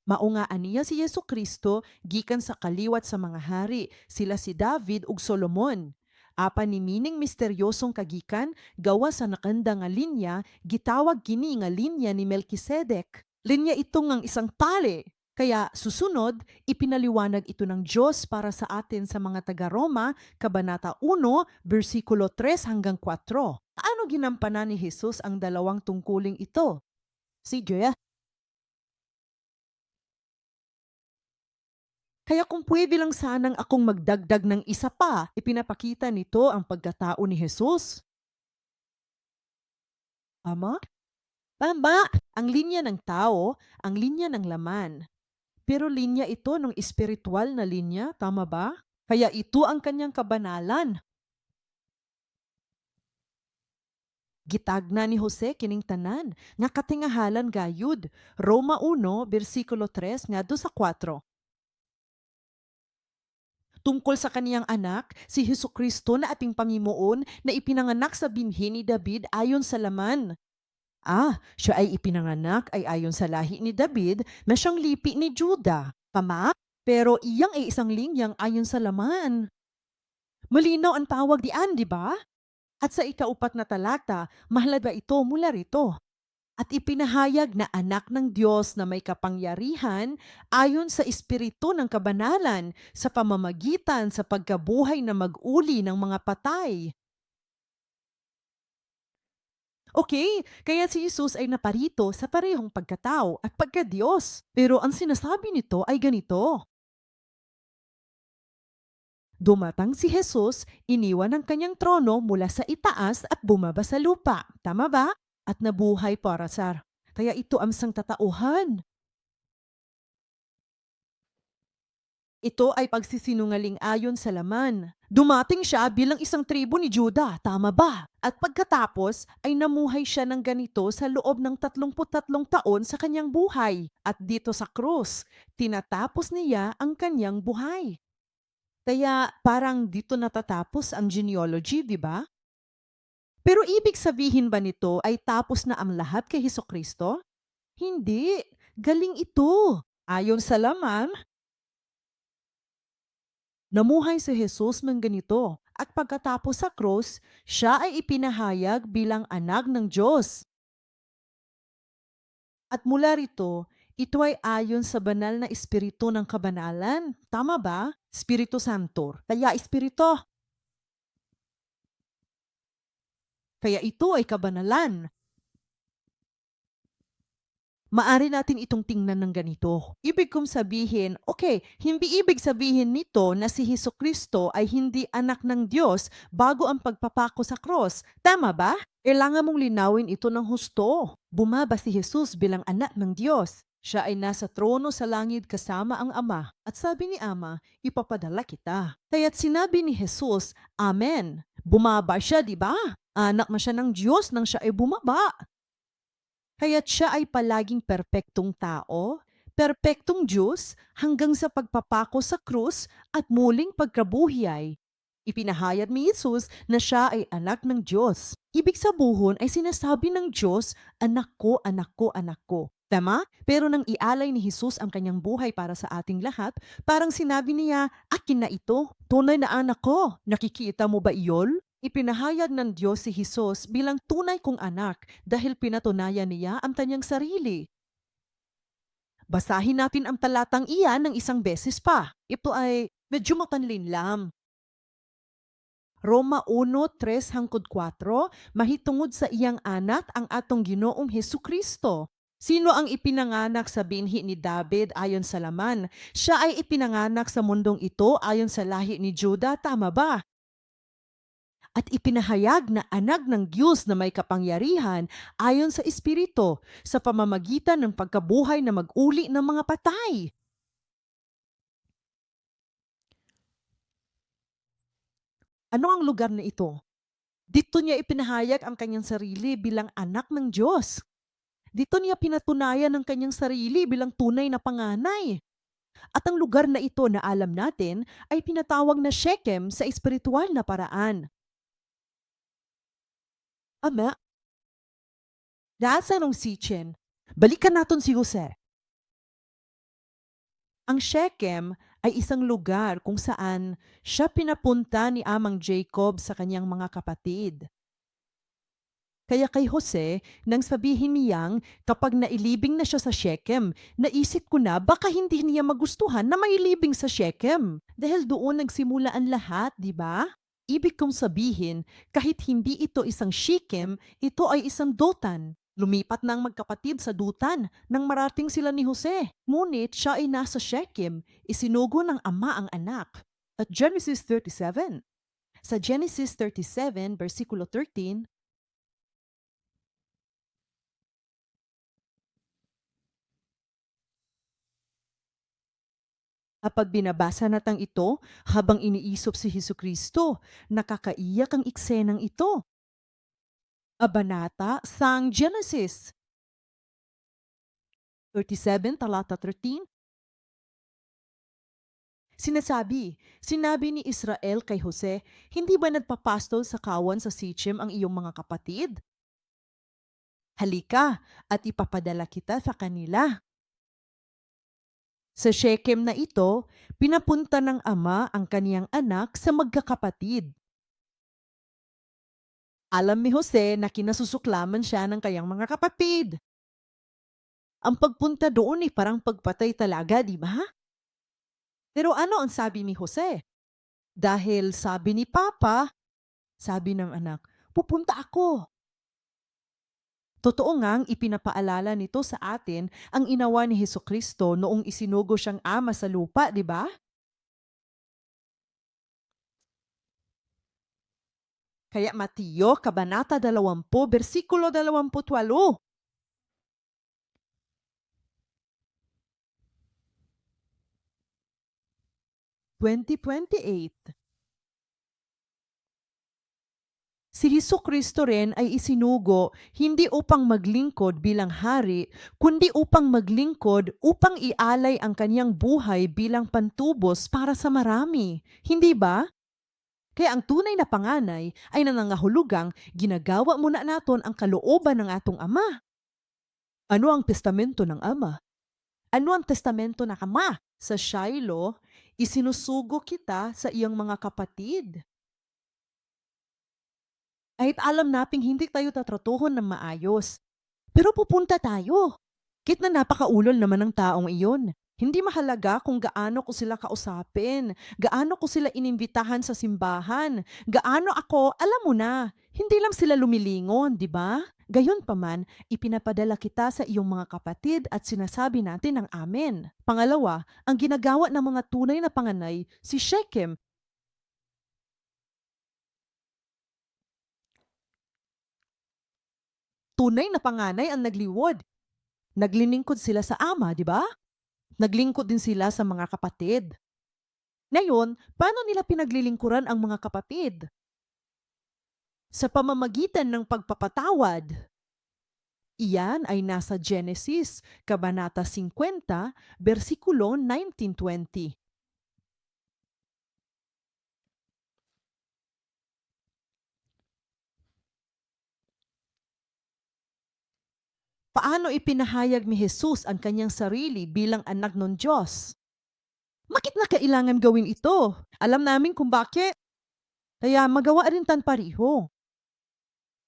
Maungaan niya si Yesu Kristo gikan sa kaliwat sa mga hari, sila si David ug Solomon. Apan ni mining misteryosong kagikan gawa sa nakanda nga linya, gitawag kini nga linya ni Melchizedek. Linya ito ngang isang pari. Kaya susunod, ipinaliwanag ito ng Diyos para sa atin sa mga taga-Roma, Kabanata 1, versikulo 3 hanggang 4. Paano ginampanan ni Jesus ang dalawang tungkuling ito? Sige. Kaya kung pwede lang sanang akong magdagdag ng isa pa, ipinapakita nito ang pagkatao ni Jesus. Tama? Tama! Ang linya ng tao, ang linya ng laman. Pero linya ito ng espiritual na linya, tama ba? Kaya ito ang kanyang kabanalan. Gitagna ni Jose kining tanan, nga katingahalan gayud. Roma 1, versikulo 3, nga do sa 4. Tungkol sa kaniyang anak, si Hesus Kristo na ating Panginoon na ipinanganak sa binhi ni David ayon sa laman. Siya ay ipinanganak ay ayon sa lahi ni David na siyang lipi ni Juda. Tama? Pero iyang ay isang linyang ayon sa laman. Malinaw ang tawag diyan, di ba? At sa ikaupat na talata, mahalaga ito mula rito. At ipinahayag na anak ng Diyos na may kapangyarihan ayon sa espiritu ng kabanalan sa pamamagitan sa pagkabuhay na mag-uli ng mga patay. Okay, kaya si Jesus ay naparito sa parehong pagkatao at pagka-Diyos. Pero ang sinasabi nito ay ganito. Dumatang si Jesus, iniwan ang kanyang trono mula sa itaas at bumaba sa lupa. Tama ba? At nabuhay para sa. Kaya ito ang sang tatauhan. Ito ay pagsisinungaling ayon sa laman. Dumating siya bilang isang tribo ni Juda, tama ba? At pagkatapos ay namuhay siya ng ganito sa loob ng 33 taon sa kanyang buhay. At dito sa krus, tinatapos niya ang kanyang buhay. Kaya parang dito natatapos ang genealogy, di ba? Pero ibig sabihin ba nito ay tapos na ang lahat kay Hesukristo? Hindi. Galing ito. Ayon sa laman, namuhay si Jesus ng ganito at pagkatapos sa krus, siya ay ipinahayag bilang anak ng Diyos. At mula rito, ito ay ayon sa banal na espiritu ng kabanalan. Tama ba? Espiritu Santo. Kaya espiritu. Kaya ito ay kabanalan. Maari natin itong tingnan ng ganito. Ibig kong sabihin, okay, hindi ibig sabihin nito na si Hesukristo ay hindi anak ng Diyos bago ang pagpapako sa cross. Tama ba? Kailangan mong linawin ito ng husto. Bumaba si Jesus bilang anak ng Diyos. Siya ay nasa trono sa langit kasama ang Ama. At sabi ni Ama, ipapadala kita. Kaya't sinabi ni Jesus, Amen. Bumaba siya, di ba? Anak na siya ng Diyos nang siya ay bumaba. Kaya't siya ay palaging perpektong tao, perpektong Diyos hanggang sa pagpapako sa krus at muling pagkabuhay. Ipinahayag ni Jesus na siya ay anak ng Diyos. Ibig sabihin ay sinasabi ng Diyos, anak ko, anak ko, anak ko. Tama? Pero nang ialay ni Jesus ang kanyang buhay para sa ating lahat, parang sinabi niya, akin na ito, tunay na anak ko. Nakikita mo ba iyon? Ipinahayag ng Diyos si Jesus bilang tunay kong anak dahil pinatunayan niya ang kanyang sarili. Basahin natin ang talatang iyan ng isang beses pa. Ito ay medyo matanlinlam. Roma 1:3-4, mahitungod sa iyang anak ang atong Ginoong Hesukristo. Sino ang ipinanganak sa binhi ni David ayon sa laman? Siya ay ipinanganak sa mundong ito ayon sa lahi ni Juda, tama ba? At ipinahayag na anak ng Diyos na may kapangyarihan ayon sa Espiritu sa pamamagitan ng pagkabuhay na mag-uli ng mga patay. Ano ang lugar na ito? Dito niya ipinahayag ang kanyang sarili bilang anak ng Diyos. Dito niya pinatunayan ang kanyang sarili bilang tunay na panganay. At ang lugar na ito na alam natin ay pinatawag na Shechem sa espiritual na paraan. Ama, nasa nung Sichem, balikan natin si Jose. Ang Shechem ay isang lugar kung saan siya pinapunta ni Amang Jacob sa kanyang mga kapatid. Kaya kay Jose, nang sabihin niyang kapag nailibing na siya sa Shechem, naisip ko na baka hindi niya magustuhan na mailibing sa Shechem. Dahil doon nagsimula ang lahat, di ba? Ibig kong sabihin, kahit hindi ito isang Shechem, ito ay isang Dotan. Lumipat na ang magkapatid sa Dutan nang marating sila ni Jose. Ngunit siya ay nasa Shechem, isinugo ng ama ang anak. At Genesis 37. Sa Genesis 37, versikulo 13, kapag binabasa natang ito, habang iniisip si Hesukristo, nakakaiyak ang eksenang ito. Kabanata sang Genesis 37, talata 13. Sinabi ni Israel kay Jose, hindi ba nagpapastol sa kawan sa Sichem ang iyong mga kapatid? Halika at ipapadala kita sa kanila. Sa Shechem na ito, pinapunta ng ama ang kaniyang anak sa magkakapatid. Alam ni Jose na kinasusuklaman siya ng kayang mga kapatid. Ang pagpunta doon ay parang pagpatay talaga, di ba? Pero ano ang sabi ni Jose? Dahil sabi ni Papa, sabi ng anak, pupunta ako. Totoo ngang ipinapaalala nito sa atin ang inawa ni Hesukristo noong isinugo siyang ama sa lupa, di ba? Kaya Mateo, Kabanata 20, versikulo 28. 20:28. Si Hesukristo rin ay isinugo hindi upang maglingkod bilang hari, kundi upang maglingkod upang ialay ang kanyang buhay bilang pantubos para sa marami. Hindi ba? Kaya ang tunay na panganay ay nangangahulugang ginagawa muna naton ang kalooban ng atong ama. Ano ang testamento ng ama? Ano ang testamento ng ama? Sa Shiloh, isinusugo kita sa iyong mga kapatid. Kahit alam nating hindi tayo tatratuhon ng maayos. Pero pupunta tayo. Kahit na napakaulol naman ng taong iyon. Hindi mahalaga kung gaano ko sila kausapin, gaano ko sila inimbitahan sa simbahan, gaano ako, alam mo na, hindi lang sila lumilingon, di ba? Gayon pa man, ipinapadala kita sa iyong mga kapatid at sinasabi natin ang amen. Pangalawa, ang ginagawa ng mga tunay na panganay, si Shechem. Tunay na panganay ang nagliwod. Naglilingkod sila sa ama, di ba? Naglingkod din sila sa mga kapatid. Ngayon, paano nila pinaglilingkuran ang mga kapatid? Sa pamamagitan ng pagpapatawad. Iyan ay nasa Genesis, Kabanata 50, versikulo 19-20. Paano ipinahayag ni Jesus ang kanyang sarili bilang anak ng Diyos? Bakit na kailangan gawin ito? Alam namin kung bakit. Kaya magawa rin tan pariho.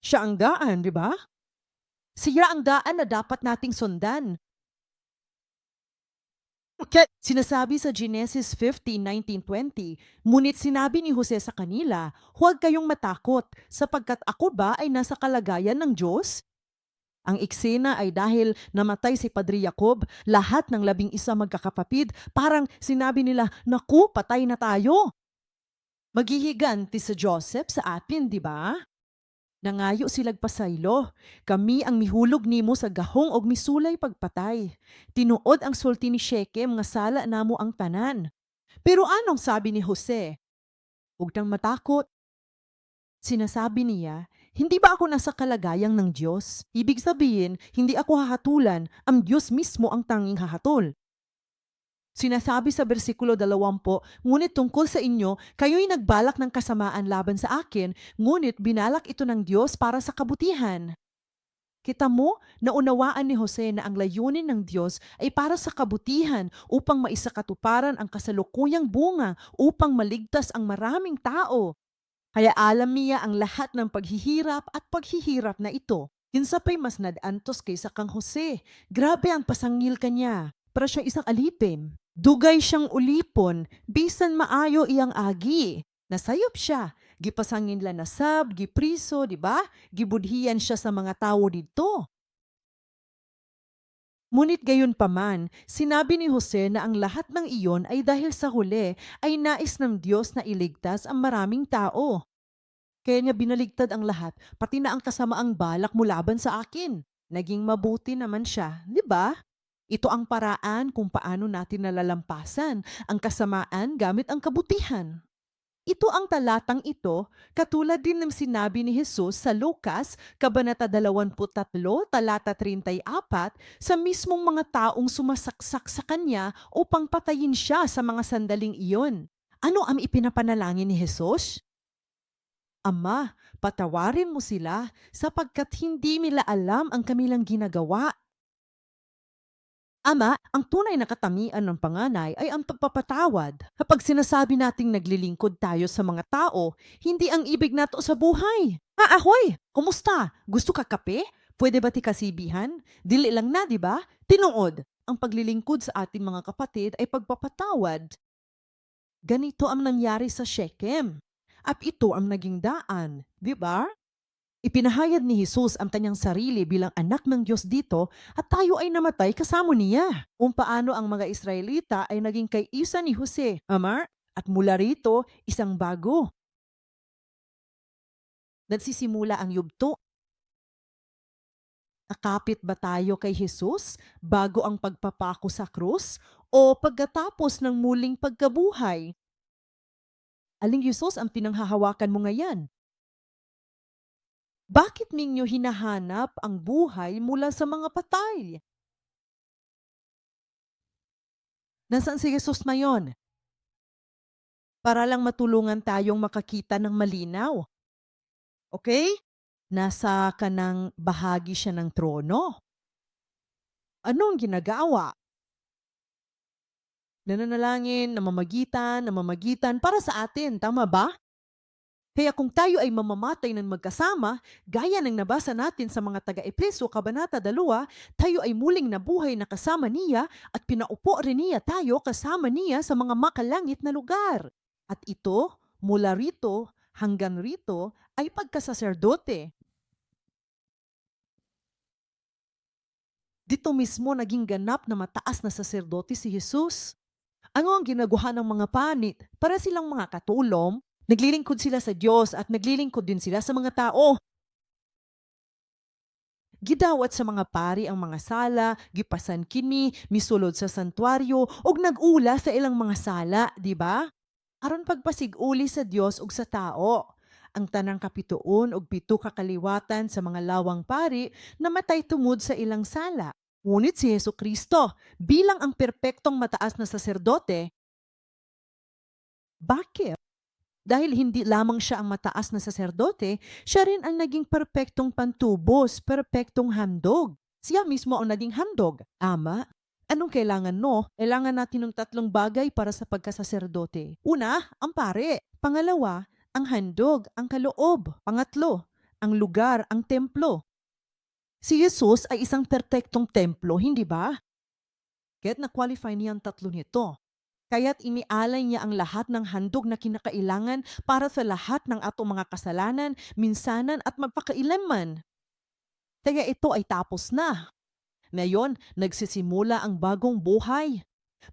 Siya ang daan, di ba? Siya ang daan na dapat nating sundan. Kaya sinasabi sa Genesis 15:19-20, ngunit sinabi ni Jose sa kanila, huwag kayong matakot, sapagkat ako ba ay nasa kalagayan ng Diyos? Ang eksena ay dahil namatay si Padre Jacob, lahat ng 11 magkakapatid, parang sinabi nila, naku, patay na tayo. Maghihiganti sa Joseph sa atin, di ba? Nangayo silag pasaylo, kami ang mihulog nimo sa gahong og misulay pagpatay. Tinuod ang sulti ni Shechem nga sala namo ang tanan. Pero anong sabi ni Jose? Huwag nang matakot. Sinasabi niya, hindi ba ako nasa kalagayang ng Diyos? Ibig sabihin, hindi ako hahatulan, ang Diyos mismo ang tanging hahatol. Sinasabi sa bersikulo 20, ngunit tungkol sa inyo, kayo'y nagbalak ng kasamaan laban sa akin, ngunit binalak ito ng Diyos para sa kabutihan. Kita mo, naunawaan ni Jose na ang layunin ng Diyos ay para sa kabutihan upang maisakatuparan ang kasalukuyang bunga upang maligtas ang maraming tao. Kaya alam niya ang lahat ng paghihirap at paghihirap na ito. Kinsa pa'y mas nadantos kaysa kang Jose. Grabe ang pasangil kanya. Para siya isang alipin. Dugay siyang ulipon, bisan maayo iyang agi. Nasayop siya. Gipasangin la nasab, gipriso, di ba? Gibudhiyan siya sa mga tao dito. Ngunit gayon paman, sinabi ni Jose na ang lahat ng iyon ay dahil sa huli ay nais ng Diyos na iligtas ang maraming tao. Kaya niya binaligtad ang lahat, pati na ang kasamaang balak mo laban sa akin. Naging mabuti naman siya, di ba? Ito ang paraan kung paano natin nalalampasan ang kasamaan gamit ang kabutihan. Ito ang talatang ito, katulad din ng sinabi ni Jesus sa Lucas, Kabanata 23, talata 34, sa mismong mga taong sumasaksak sa kanya upang patayin siya sa mga sandaling iyon. Ano ang ipinapanalangin ni Jesus? Ama, patawarin mo sila sapagkat hindi nila alam ang kanilang ginagawa. Ama, ang tunay na katamian ng panganay ay ang pagpapatawad. Kapag sinasabi nating naglilingkod tayo sa mga tao, hindi ang ibig nato sa buhay. Ahoy! Kumusta? Gusto ka kape? Pwede ba ti kasibihan? Dili lang na, di ba? Tinuod, ang paglilingkod sa ating mga kapatid ay pagpapatawad. Ganito ang nangyari sa Shechem. At ito ang naging daan, di ba? Ipinahayag ni Jesus ang kanyang sarili bilang anak ng Diyos dito at tayo ay namatay kasama niya. Kung paano ang mga Israelita ay naging kay-isa ni Jose, Amar, at mula rito, isang bago. Nagsisimula ang yugto. Nakapit ba tayo kay Jesus bago ang pagpapako sa krus o pagkatapos ng muling pagkabuhay? Aling Jesus ang pinanghahawakan mo ngayon? Bakit ninyo hinahanap ang buhay mula sa mga patay? Nasaan si Jesus ngayon? Para lang matulungan tayong makakita ng malinaw. Okay? Nasa kanang bahagi siya ng trono. Anong ginagawa? Nananalangin, namamagitan para sa atin, tama ba? Kaya kung tayo ay mamamatay ng magkasama, gaya ng nabasa natin sa mga taga-Efeso, Kabanata 2, tayo ay muling nabuhay na kasama niya at pinaupo rin niya tayo kasama niya sa mga makalangit na lugar. At ito, mula rito hanggang rito, ay pagkasaserdote. Dito mismo naging ganap na mataas na saserdote si Jesus. Ano ang ginagawa ng mga panit? Para silang mga katulong, naglilingkod sila sa Diyos at naglilingkod din sila sa mga tao. Gidawat sa mga pari ang mga sala, gipasan kini, misulod sa santuaryo, ug nag-ula sa ilang mga sala, di ba? Aron pagpasiguli sa Diyos ug sa tao. ang tanang kapituon ug pito kakaliwatan sa mga lawang pari namatay tungod sa ilang sala. Ngunit si Hesukristo bilang ang perpektong mataas na saserdote, bakit? Dahil hindi lamang siya ang mataas na saserdote, siya rin ang naging perpektong pantubos, perpektong handog. Siya mismo ang naging handog. Ama, anong kailangan no? Kailangan natin ng tatlong bagay para sa pagkasaserdote. Una, ang pare. Pangalawa, ang handog, ang kaloob. Pangatlo, ang lugar, ang templo. Si Jesus ay isang perpektong templo, hindi ba? Kaya't na-qualify niya ang tatlo nito. Kaya't inialay niya ang lahat ng handog na kinakailangan para sa lahat ng atong mga kasalanan, minsanan at magpakailanman. Kaya ito ay tapos na. Ngayon, nagsisimula ang bagong buhay.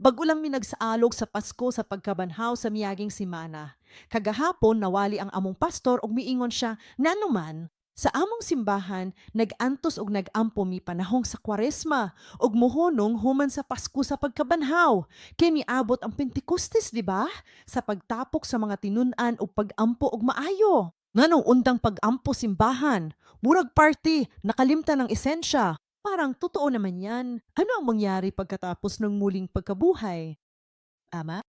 Bago lang minagsaalog sa Pasko sa pagkabanhaw sa miyaging simana. Kagahapon nawali ang among pastor ug miingon siya, nanuman, sa among simbahan, nag-antos og nag-ampo mi panahong sa Kwaresma ug mohonong human sa Pasko sa pagkabanhaw. Kay miabot ang Pentekostes, di ba? Sa pagtapok sa mga tinun-an ug pag-ampo og maayo. Nganong undang pag-ampo simbahan? Murag party, nakalimtan ng esensya. Parang totoo naman yan. Ano ang mangyari pagkatapos ng muling pagkabuhay? Ama?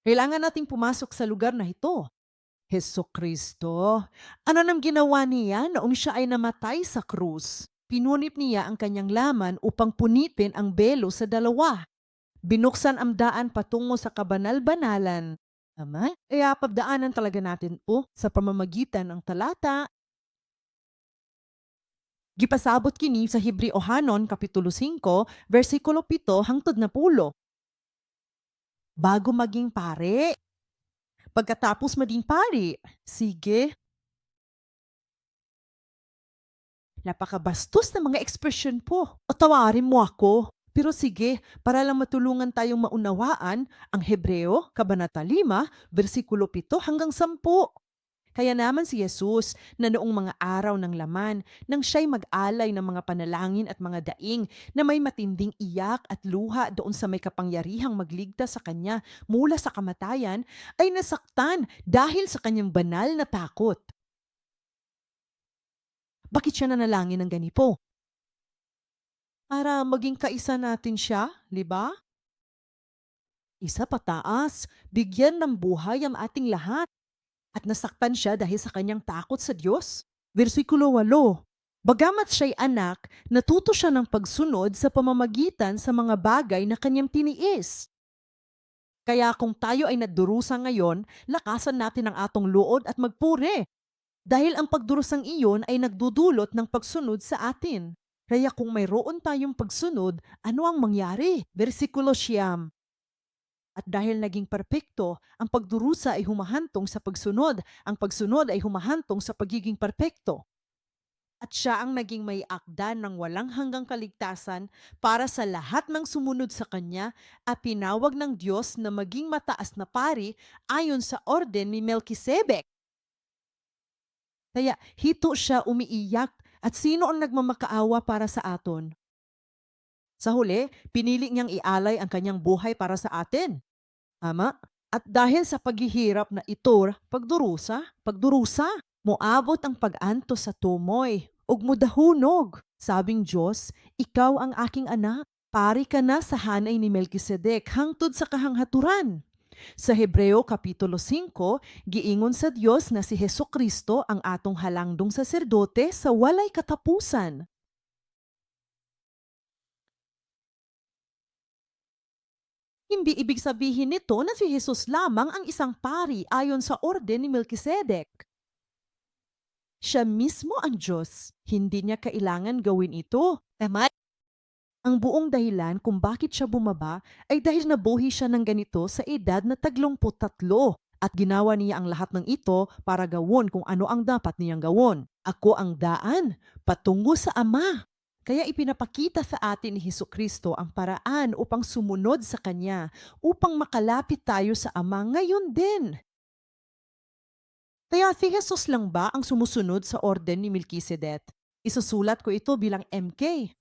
Kailangan nating pumasok sa lugar na ito. Hesukristo. Ano nang ginawa niya noong siya ay namatay sa krus? Pinunip niya ang kanyang laman upang punitin ang belo sa dalawa. Binuksan ang daan patungo sa kabanal-banalan. Ama? Kaya pagdaanan talaga natin po sa pamamagitan ng talata. Gipasabot kini sa Hebreohanon Kapitulo 5, versikulo 7 hangtod na 10. Bago maging pare. Pagkatapos maging pari, sige. Napakabastos na mga ekspresyon po. O tawarin mo ako. Pero sige, para lang matulungan tayong maunawaan ang Hebreo, Kabanata 5, versikulo 7 hanggang 10. Kaya naman si Jesus na noong mga araw ng laman, nang siya'y mag-alay ng mga panalangin at mga daing na may matinding iyak at luha doon sa may kapangyarihang magligtas sa kanya mula sa kamatayan, ay nasaktan dahil sa kanyang banal na takot. Bakit siya nanalangin ng ganito? Para maging kaisa natin siya, di ba? Isa pataas, bigyan ng buhay ang ating lahat. At nasaktan siya dahil sa kanyang takot sa Diyos. Versikulo 8. Bagamat siya'y anak, natuto siya ng pagsunod sa pamamagitan sa mga bagay na kanyang tiniis. Kaya kung tayo ay nadurusa ngayon, lakasan natin ang atong luod at magpuri. Dahil ang pagdurusang iyon ay nagdudulot ng pagsunod sa atin. Kaya kung mayroon tayong pagsunod, ano ang mangyari? Versikulo 9. At dahil naging perpekto, ang pagdurusa ay humahantong sa pagsunod. Ang pagsunod ay humahantong sa pagiging perpekto. At siya ang naging may akda ng walang hanggang kaligtasan para sa lahat ng sumunod sa kanya at pinawag ng Diyos na maging mataas na pari ayon sa orden ni Melkisedek. Kaya hito siya umiiyak at sino ang nagmamakaawa para sa aton? Sa huli, pinili niyang ialay ang kanyang buhay para sa atin. Ama? At dahil sa paghihirap na ito, pagdurusa, moabot ang pag-anto sa tumoy, ug mudahunog. Sabing Diyos, ikaw ang aking anak, pari ka na sa hanay ni Melkisedek hangtod sa kahanghaturan. Sa Hebreo Kapitulo 5, giingon sa Diyos na si Hesukristo ang atong halangdong saserdote sa walay katapusan. Hindi ibig sabihin nito na si Jesus lamang ang isang pari ayon sa orden ni Melkisedek. Siya mismo ang Diyos. Hindi niya kailangan gawin ito. Tama? Ang buong dahilan kung bakit siya bumaba ay dahil nabuhi siya ng ganito sa edad na 33 at ginawa niya ang lahat ng ito para gawon kung ano ang dapat niyang gawon. Ako ang daan, patungo sa Ama. Kaya ipinapakita sa atin ni Hesukristo ang paraan upang sumunod sa Kanya, upang makalapit tayo sa Ama ngayon din. Kaya si Jesus lang ba ang sumusunod sa orden ni Melkisedek? Isusulat ko ito bilang MK.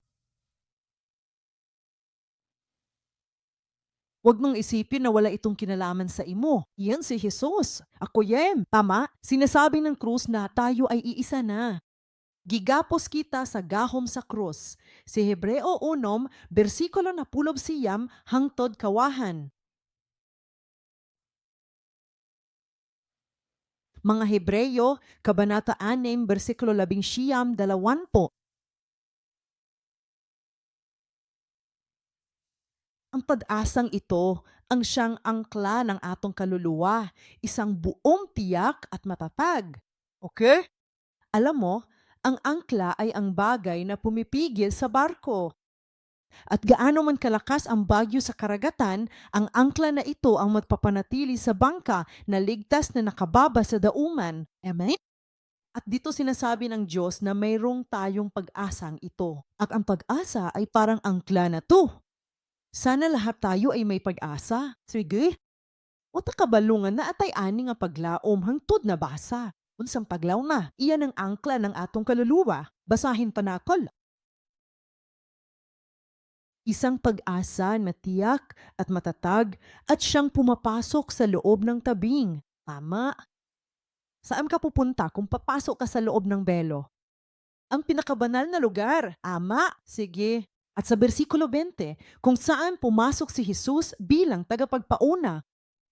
Huwag mong isipin na wala itong kinalaman sa imo. Yan si Jesus. Ako yan. Tama? Sinasabi ng krus na tayo ay iisa na. Gigapos kita sa gahom sa krus. Si Hebreo 1, bersikulo na pulob siyam hangtod kawahan. Mga Hebreyo, Kabanata 6, bersikulo 11, 20. Ang pag-asang ito ang siyang angkla ng atong kaluluwa, isang buong tiyak at matatag. Okay? Alam mo, ang angkla ay ang bagay na pumipigil sa barko. At gaano man kalakas ang bagyo sa karagatan, ang angkla na ito ang magpapanatili sa bangka na ligtas na nakababa sa dauman. Amen? At dito sinasabi ng Diyos na mayroong tayong pag-asang ito. At ang pag-asa ay parang angkla na to. Sana lahat tayo ay may pag-asa. Sige. O takabalungan na atay ani nga paglaom hangtod na basa. Unsang paglaw na, iyan ang angkla ng atong kaluluwa. Basahin panakol. Isang pag-asa na tiyak at matatag at siyang pumapasok sa loob ng tabing. Tama. Saan ka pupunta kung papasok ka sa loob ng belo? Ang pinakabanal na lugar. Ama, sige. At sa bersikulo 20, kung saan pumasok si Jesus bilang tagapagpauna.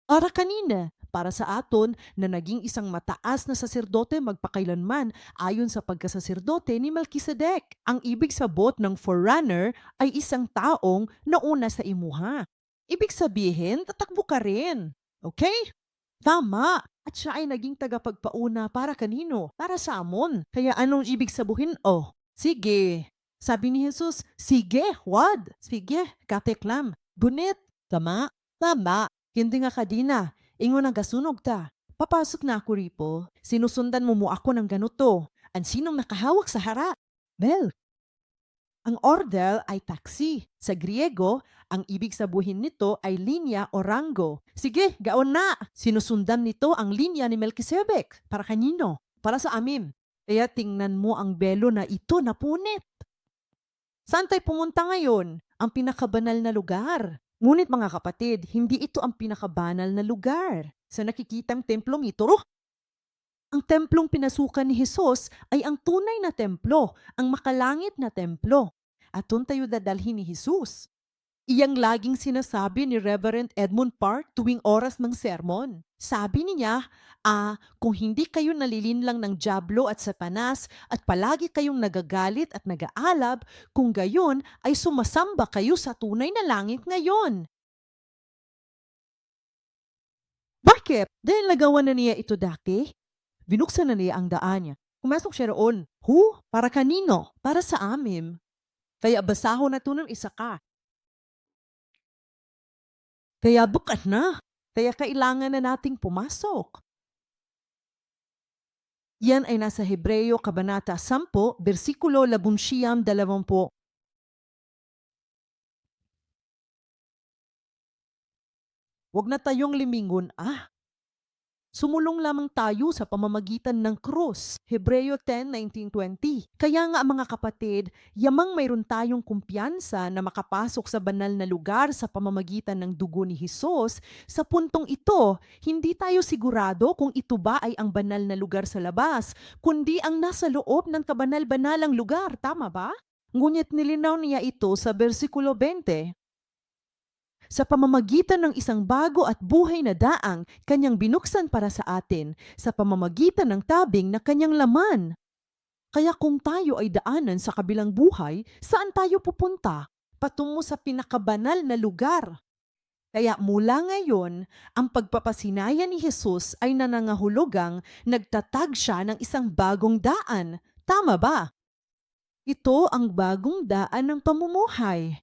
Para kanina, para sa aton na naging isang mataas na saserdote magpakailanman ayon sa pagkasaserdote ni Melkisedek. Ang ibig sabot ng forerunner ay isang taong nauna sa imuha. Ibig sabihin, tatakbo ka rin. Okay? Tama. At siya ay naging tagapagpauna para kanino? Para sa amon. Kaya anong ibig sabihin? Oh, sige. Sabi ni Jesus, sige, wad. Sige, kateklam. Gunit. Tama? Tama. Hindi nga kadina. Ingon ang gasunog ta. Papasok na ako ripo. Sinusundan mo ako ng ganuto. Ang sinong nakahawak sa harap? Well, ang ordel ay taxi. Sa Griego, ang ibig sabihin nito ay linya o rango. Sige, gaon na. Sinusundan nito ang linya ni Melkisedek. Para kanino? Para sa amin. Kaya tingnan mo ang belo na ito napunit. Saan tayo pumunta ngayon? Ang pinakabanal na lugar. Ngunit mga kapatid, hindi ito ang pinakabanal na lugar. Sa nakikitang templong ito, ang templong pinasukan ni Jesus ay ang tunay na templo, ang makalangit na templo. At doon tayo dadalhin ni Jesus. Iyang laging sinasabi ni Reverend Edmund Park tuwing oras ng sermon. Sabi niya, kung hindi kayo nalilinlang ng dyablo at satanas at palagi kayong nagagalit at nag-aalab, kung gayon ay sumasamba kayo sa tunay na langit ngayon. Bakit? Dahil nagawa na niya ito dati. Binuksan na niya ang daan niya. Pumasok siya roon. Para kanino? Para sa amin. Kaya basahon na ito ng isa ka. Kaya bukas na. Kaya kailangan na nating pumasok. Yan ay nasa Hebreo Kabanata 10, bersikulo 11-20. Huwag na tayong limingon, sumulong lamang tayo sa pamamagitan ng krus. Hebreo 10:19-20. Kaya nga mga kapatid, yamang mayroon tayong kumpiyansa na makapasok sa banal na lugar sa pamamagitan ng dugo ni Hesus, sa puntong ito, hindi tayo sigurado kung ito ba ay ang banal na lugar sa labas, kundi ang nasa loob ng kabanal-banalang lugar. Tama ba? Ngunit nilinaw niya ito sa bersikulo 20. Sa pamamagitan ng isang bago at buhay na daang kanyang binuksan para sa atin, sa pamamagitan ng tabing na kanyang laman. Kaya kung tayo ay daanan sa kabilang buhay, saan tayo pupunta? Patungo sa pinakabanal na lugar. Kaya mula ngayon, ang pagpapasinaya ni Jesus ay nanangahulugang nagtatag siya ng isang bagong daan. Tama ba? Ito ang bagong daan ng pamumuhay.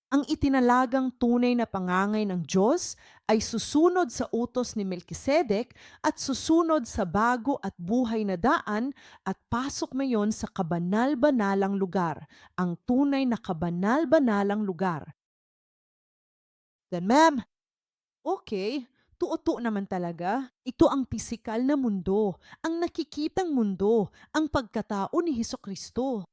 Ang itinalagang tunay na pangangay ng Diyos ay susunod sa utos ni Melkisedek at susunod sa bago at buhay na daan at pasok mayon sa kabanal-banalang lugar, ang tunay na kabanal-banalang lugar. Then ma'am, okay, tuo naman talaga. Ito ang pisikal na mundo, ang nakikitang mundo, ang pagkatao ni Hesukristo.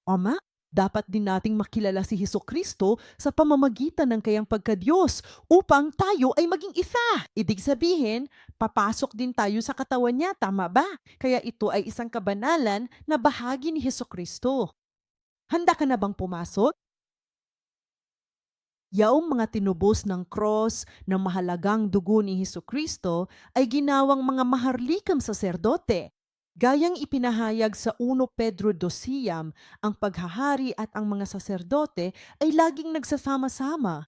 Oma? Dapat din nating makilala si Hesukristo sa pamamagitan ng kayang pagkadiyos upang tayo ay maging isa. Ibig sabihin, papasok din tayo sa katawan niya, tama ba? Kaya ito ay isang kabanalan na bahagi ni Hesukristo. Handa ka na bang pumasok? Yaong mga tinubos ng cross ng mahalagang dugo ni Hesukristo ay ginawang mga maharlikang saserdote. Gayang ipinahayag sa 1 Pedro 2, ang paghahari at ang mga saserdote ay laging nagsasama-sama.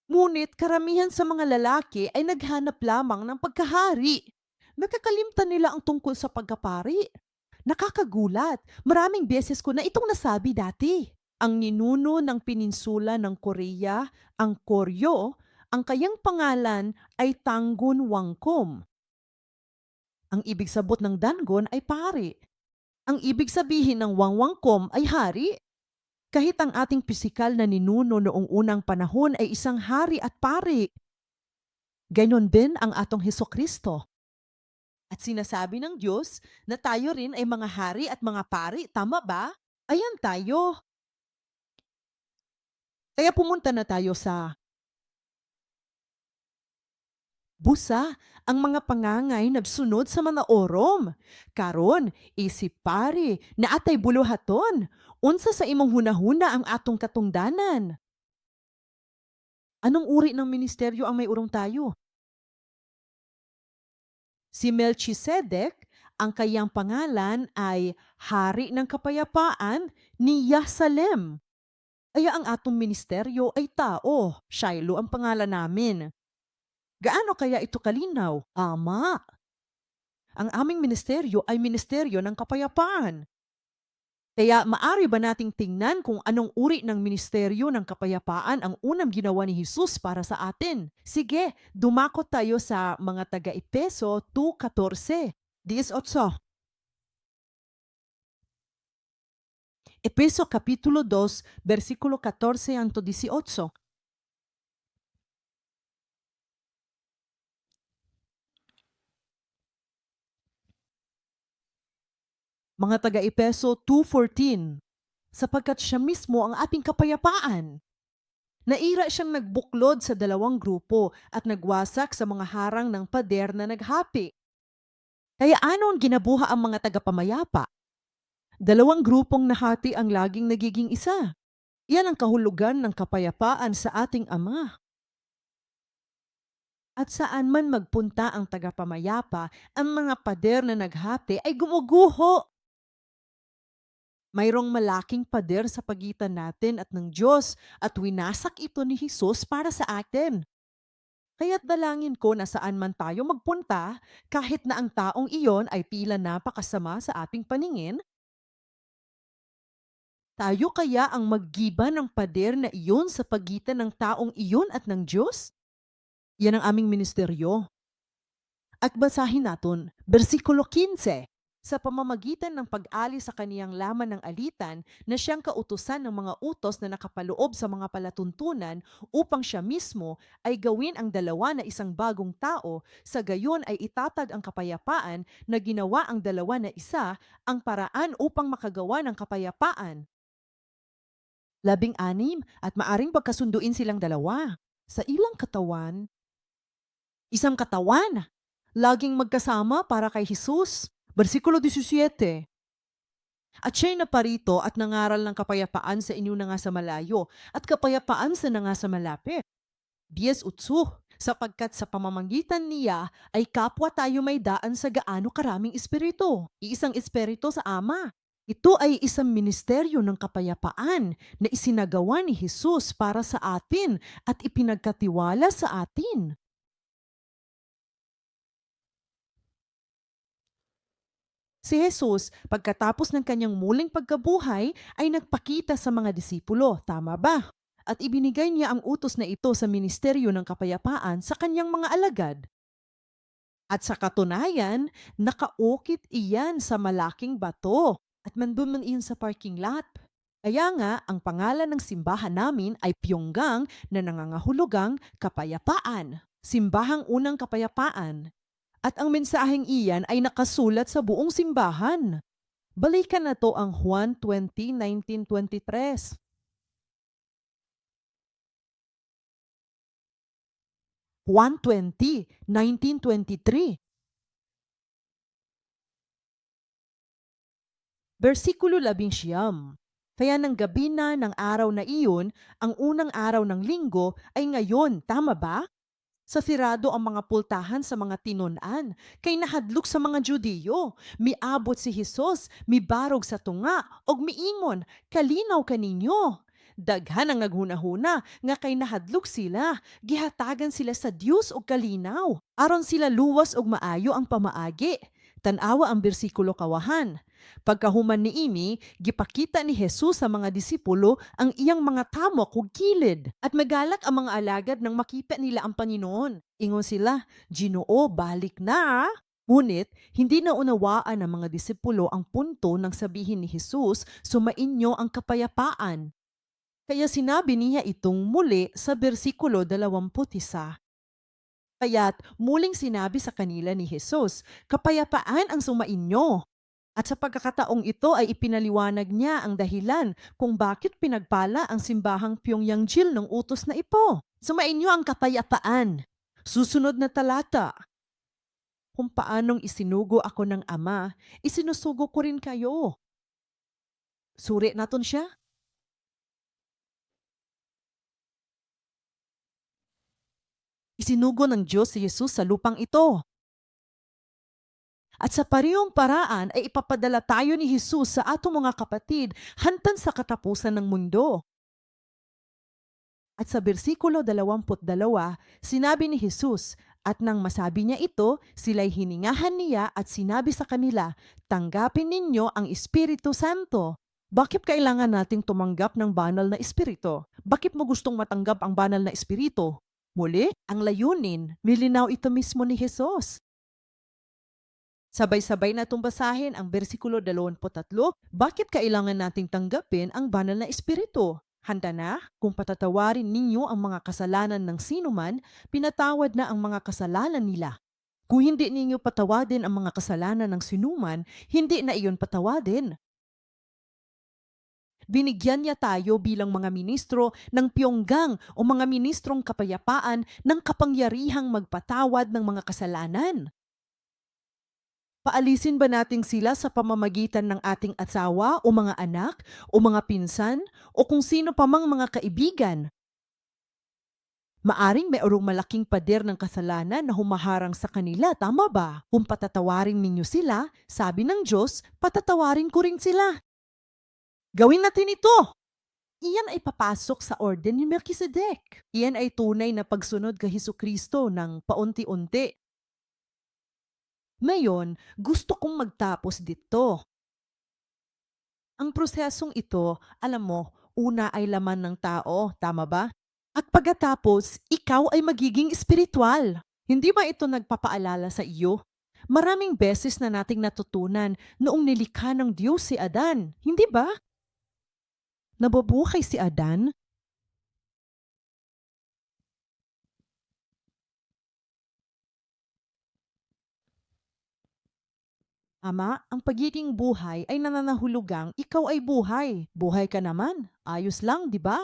Ngunit karamihan sa mga lalaki ay naghanap lamang ng pagkahari. Nakakalimtan nila ang tungkol sa pagkapari. Nakakagulat. Maraming beses ko na itong nasabi dati. Ang ninuno ng peninsula ng Korea, ang Koryo, ang kayang pangalan ay Tangun Wangkom. Ang ibig sabot ng Dangon ay pari. Ang ibig sabihin ng Wangwangkom ay hari. Kahit ang ating pisikal na ninuno noong unang panahon ay isang hari at pari. Ganon din ang atong Hesukristo. At sinasabi ng Diyos na tayo rin ay mga hari at mga pari, tama ba? Ayan tayo. Kaya pumunta na tayo sa busa, ang mga pangangay nagsunod sa mga orom. Karon, isip pari, na atay buluhaton. Unsa sa imong hunahuna ang atong katungdanan? Anong uri ng ministeryo ang may urong tayo? Si Melchizedek, ang kayang pangalan ay Hari ng Kapayapaan ni Yasalem. Kaya ang atong ministeryo ay tao. Shiloh ang pangalan namin. Gaano kaya ito kalinaw? Ama. Ang aming ministeryo ay ministeryo ng kapayapaan. Kaya maari ba nating tingnan kung anong uri ng ministeryo ng kapayapaan ang unang ginawa ni Jesus para sa atin? Sige, dumako tayo sa mga taga-Epeso 2:14. 18. Epeso Kapitulo 2, versikulo 14 hangtod 18. Mga taga-Epeso 2:14. Sapagkat siya mismo ang ating kapayapaan. Naira siyang nagbuklod sa dalawang grupo at nagwasak sa mga harang ng pader na naghapi. Kaya ano ang ginabuha ang mga tagapamayapa? Dalawang grupong nahati ang laging nagiging isa. Yan ang kahulugan ng kapayapaan sa ating Ama. At saan man magpunta ang tagapamayapa, ang mga pader na naghati ay gumuguho. Mayroong malaking pader sa pagitan natin at ng Diyos at winasak ito ni Jesus para sa atin. Kaya't dalangin ko na saan man tayo magpunta, kahit na ang taong iyon ay tila napakasama sa ating paningin, tayo kaya ang maggiba ng pader na iyon sa pagitan ng taong iyon at ng Diyos? Yan ang aming ministeryo. At basahin natin, versikulo 15. Sa pamamagitan ng pag-ali sa kaniyang laman ng alitan na siyang kautusan ng mga utos na nakapaloob sa mga palatuntunan upang siya mismo ay gawin ang dalawa na isang bagong tao, sa gayon ay itatag ang kapayapaan na ginawa ang dalawa na isa, ang paraan upang makagawa ng kapayapaan. 16, at maaring pagkasunduin silang dalawa. Sa ilang katawan, isang katawan, laging magkasama para kay Jesus. Versikulo 17. At siya'y naparito at nangaral ng kapayapaan sa inyo na nga sa malayo at kapayapaan sa na nga sa malapit. 18. Sapagkat sa pamamagitan niya ay kapwa tayo may daan sa gaano karaming espiritu. Iisang espiritu sa Ama. Ito ay isang ministeryo ng kapayapaan na isinagawa ni Jesus para sa atin at ipinagkatiwala sa atin. Si Jesus, pagkatapos ng kanyang muling pagkabuhay, ay nagpakita sa mga disipulo, tama ba? At ibinigay niya ang utos na ito sa ministeryo ng kapayapaan sa kanyang mga alagad. At sa katunayan, nakaukit iyan sa malaking bato at nandun man iyon sa parking lot. Kaya nga, ang pangalan ng simbahan namin ay Pyonggang na nangangahulugang kapayapaan. Simbahang unang kapayapaan. At ang mensaheng iyan ay nakasulat sa buong simbahan. Balikan na to ang Juan 20:19-23. Juan 20:19-23. Versikulo 11. Kaya ng gabi na ng araw na iyon, ang unang araw ng linggo ay ngayon, tama ba? Sa sirado ang mga pultahan sa mga tinunan, kay nahadlok sa mga Judiyo. Miabot si Hesus, mibarog sa tunga, og miingon, kalinaw kaninyo. Daghan ang naghunahuna, nga kay nahadlok sila, gihatagan sila sa Dios og kalinaw. Aron sila luwas og maayo ang pamaagi. Tanawa ang bersikulo kawahan. Pagkahuman ni Imi, gipakita ni Jesus sa mga disipulo ang iyang mga tamok ug kilid. At magalak ang mga alagad nang makita nila ang Panginoon. Ingon sila, Ginoo, balik na. Ngunit, hindi na unawaan ng mga disipulo ang punto ng sabihin ni Jesus, sumainyo ang kapayapaan. Kaya sinabi niya itong muli sa bersikulo 21. Kaya't muling sinabi sa kanila ni Jesus, kapayapaan ang sumainyo. At sa pagkakataong ito ay ipinaliwanag niya ang dahilan kung bakit pinagpala ang simbahang Pyongyangil ng utos na ito. Sumainyo ang kapayapaan. Susunod na talata. Kung paanong isinugo ako ng Ama, isinusugo ko rin kayo. Suri naton siya. Isinugo ng Diyos si Jesus sa lupang ito. At sa parehong paraan ay ipapadala tayo ni Jesus sa atong mga kapatid hantan sa katapusan ng mundo. At sa bersikulo 22, sinabi ni Jesus, at nang masabi niya ito, sila'y hiningahan niya at sinabi sa kanila, tanggapin ninyo ang Espiritu Santo. Bakit kailangan nating tumanggap ng banal na espiritu? Bakit mo gustong matanggap ang banal na espiritu? Muli, ang layunin, milinaw ito mismo ni Jesus. Sabay-sabay na itong basahin ang bersikulo 23, bakit kailangan nating tanggapin ang banal na espiritu? Handa na? Kung patatawarin ninyo ang mga kasalanan ng sinuman, pinatawad na ang mga kasalanan nila. Kung hindi ninyo patawadin ang mga kasalanan ng sinuman, hindi na iyon patawadin. Binigyan niya tayo bilang mga ministro ng Pyonggang o mga ministrong kapayapaan ng kapangyarihang magpatawad ng mga kasalanan. Paalisin ba natin sila sa pamamagitan ng ating asawa o mga anak o mga pinsan o kung sino pa mang mga kaibigan? Maaring mayroong malaking pader ng kasalanan na humaharang sa kanila, tama ba? Kung patatawarin ninyo sila, sabi ng Diyos, patatawarin ko rin sila. Gawin natin ito! Iyan ay papasok sa orden ni Melchizedek. Iyan ay tunay na pagsunod kay Hesukristo ng paunti-unti. Ngayon, gusto kong magtapos dito. Ang prosesong ito, alam mo, una ay laman ng tao, tama ba? At pagkatapos, ikaw ay magiging espiritual. Hindi ba ito nagpapaalala sa iyo? Maraming beses na nating natutunan noong nilikha ng Diyos si Adan, hindi ba? Nabubuhay si Adan. Ama, ang pagiging buhay ay nananahulugang ikaw ay buhay. Buhay ka naman. Ayos lang, di ba?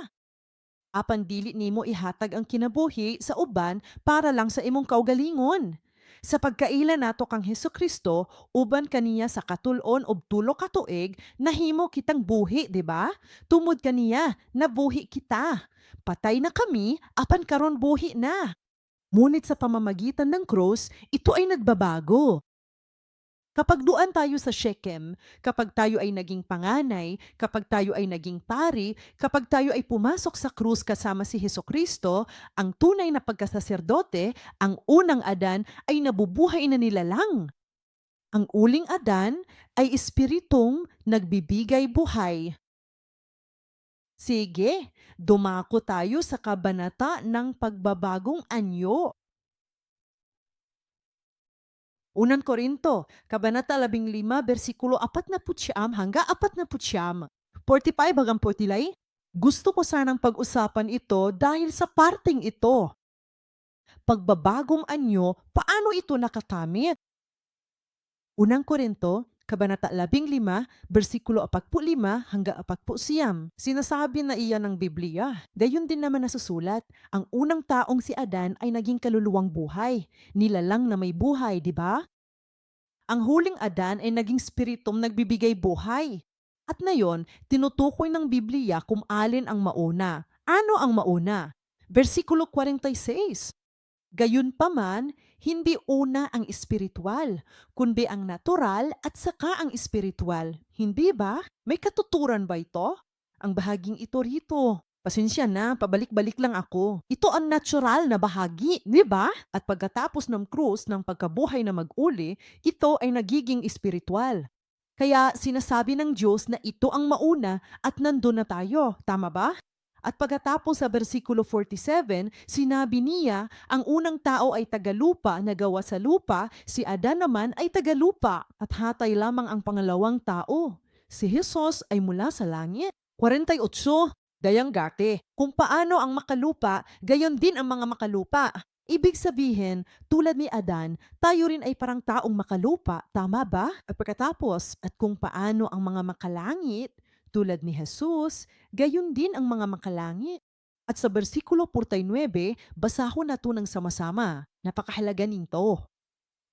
Apan dili nimo ihatag ang kinabuhi sa uban para lang sa imong kaugalingon. Sa pagkaila nato kang Hesukristo, uban kaniya sa katulon og tulo ka tuig, nahimo kitang buhi, di ba? Tumod kaniya, nabuhi kita. Patay na kami, apan karon buhi na. Ngunit sa pamamagitan ng cross, ito ay nagbabago. Kapag duan tayo sa Shechem, kapag tayo ay naging panganay, kapag tayo ay naging pari, kapag tayo ay pumasok sa krus kasama si Hesukristo, ang tunay na pagkasaserdote, ang unang Adan ay nabubuhay na nilalang. Ang uling Adan ay espiritong nagbibigay buhay. Sige, dumako tayo sa kabanata ng pagbabagong anyo. Unang Korinto, Kabanata 15, versikulo 49 hanggang 49. 45 hanggang 49. Gusto ko sanang pag-usapan ito dahil sa parting ito. Pagbabagong anyo, paano ito nakakamit? Unang Korinto, Kabanata 15, bersikulo 45 hanggang 49. Sinasabi na iyan ng Biblia. Gayon din naman nasusulat, ang unang taong si Adan ay naging kaluluwang buhay. Nilalang na may buhay, di ba? Ang huling Adan ay naging spiritum nagbibigay buhay. At ngayon, tinutukoy ng Biblia kung alin ang mauna. Ano ang mauna? Versikulo 46. Gayunpaman, hindi una ang espiritual, kundi ang natural at saka ang espiritual. Hindi ba? May katuturan ba ito? Ang bahaging ito rito. Pasensya na, pabalik-balik lang ako. Ito ang natural na bahagi, di ba? At pagkatapos ng krus ng pagkabuhay na mag-uli, ito ay nagiging espiritual. Kaya sinasabi ng Diyos na ito ang mauna at nandun na tayo. Tama ba? At pagkatapos sa versikulo 47, sinabi niya, ang unang tao ay tagalupa na gawa sa lupa, si Adan naman ay tagalupa at hatay lamang ang pangalawang tao. Si Jesus ay mula sa langit. 48. Dayang gati, kung paano ang makalupa, gayon din ang mga makalupa. Ibig sabihin, tulad ni Adan, tayo rin ay parang taong makalupa, tama ba? At pagkatapos, at kung paano ang mga makalangit, tulad ni Jesus, gayon din ang mga makalangit. At sa bersikulo 49, basahon na ito ng sama-sama. Napakahalaga nito.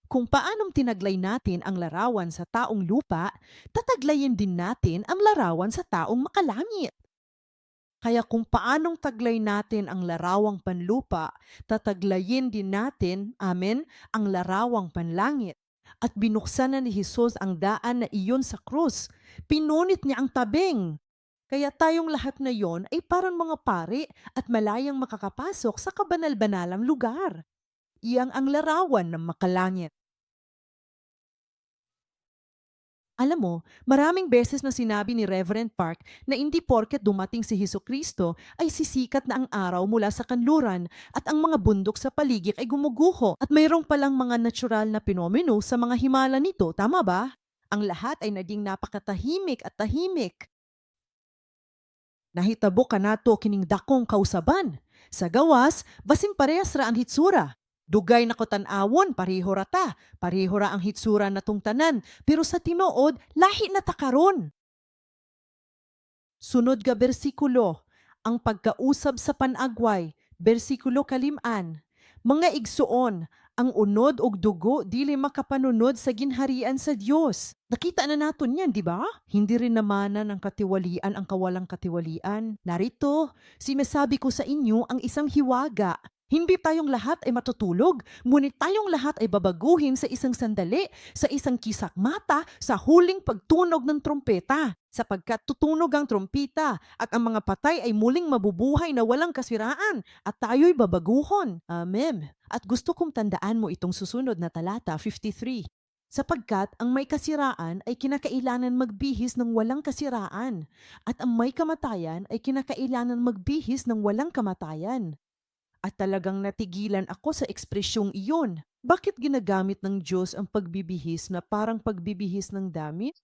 Kung paanong tinaglay natin ang larawan sa taong lupa, tataglayin din natin ang larawan sa taong makalangit. Kaya kung paanong taglay natin ang larawang panlupa, tataglayin din natin, amen, ang larawang panlangit. At binuksan na ni Jesus ang daan na iyon sa krus. Pinunit niya ang tabing. Kaya tayong lahat na yon ay parang mga pari at malayang makakapasok sa kabanal-banalang lugar. Iyang ang larawan ng makalangit. Alam mo, maraming beses na sinabi ni Reverend Park na hindi porket dumating si Hesukristo ay sisikat na ang araw mula sa kanluran at ang mga bundok sa paligid ay gumuguho at mayroong palang mga natural na pinomeno sa mga himala nito, tama ba? Ang lahat ay naging napakatahimik at tahimik. Nahitabo ka nato kining dakong kausaban. Sa gawas, basing parehas ra ang hitsura. Dugay na ko tan-awon, pareho ra ta. Pareho ra ang hitsura na tanan. Pero sa tinuod, lahi na ta karon. Sunod ga bersikulo, ang pagkausab sa panagway, bersikulo 5. Mga igsuon, ang unod og dugo dili makapanunod sa ginharian sa Dios. Nakita na naton yan, di ba? Hindi rin namanan ng katiwalian ang kawalang katiwalian. Narito, sinasabi ko sa inyo ang isang hiwaga. Hindi tayong lahat ay matutulog, ngunit tayong lahat ay babaguhin sa isang sandali, sa isang kisak mata, sa huling pagtunog ng trompeta. Sapagkat tutunog ang trompeta at ang mga patay ay muling mabubuhay na walang kasiraan at tayo'y babaguhon. Amen. At gusto kong tandaan mo itong susunod na talata, 53. Sapagkat ang may kasiraan ay kinakailangan magbihis ng walang kasiraan at ang may kamatayan ay kinakailangan magbihis ng walang kamatayan. At talagang natigilan ako sa ekspresyong iyon. Bakit ginagamit ng Diyos ang pagbibihis na parang pagbibihis ng damit?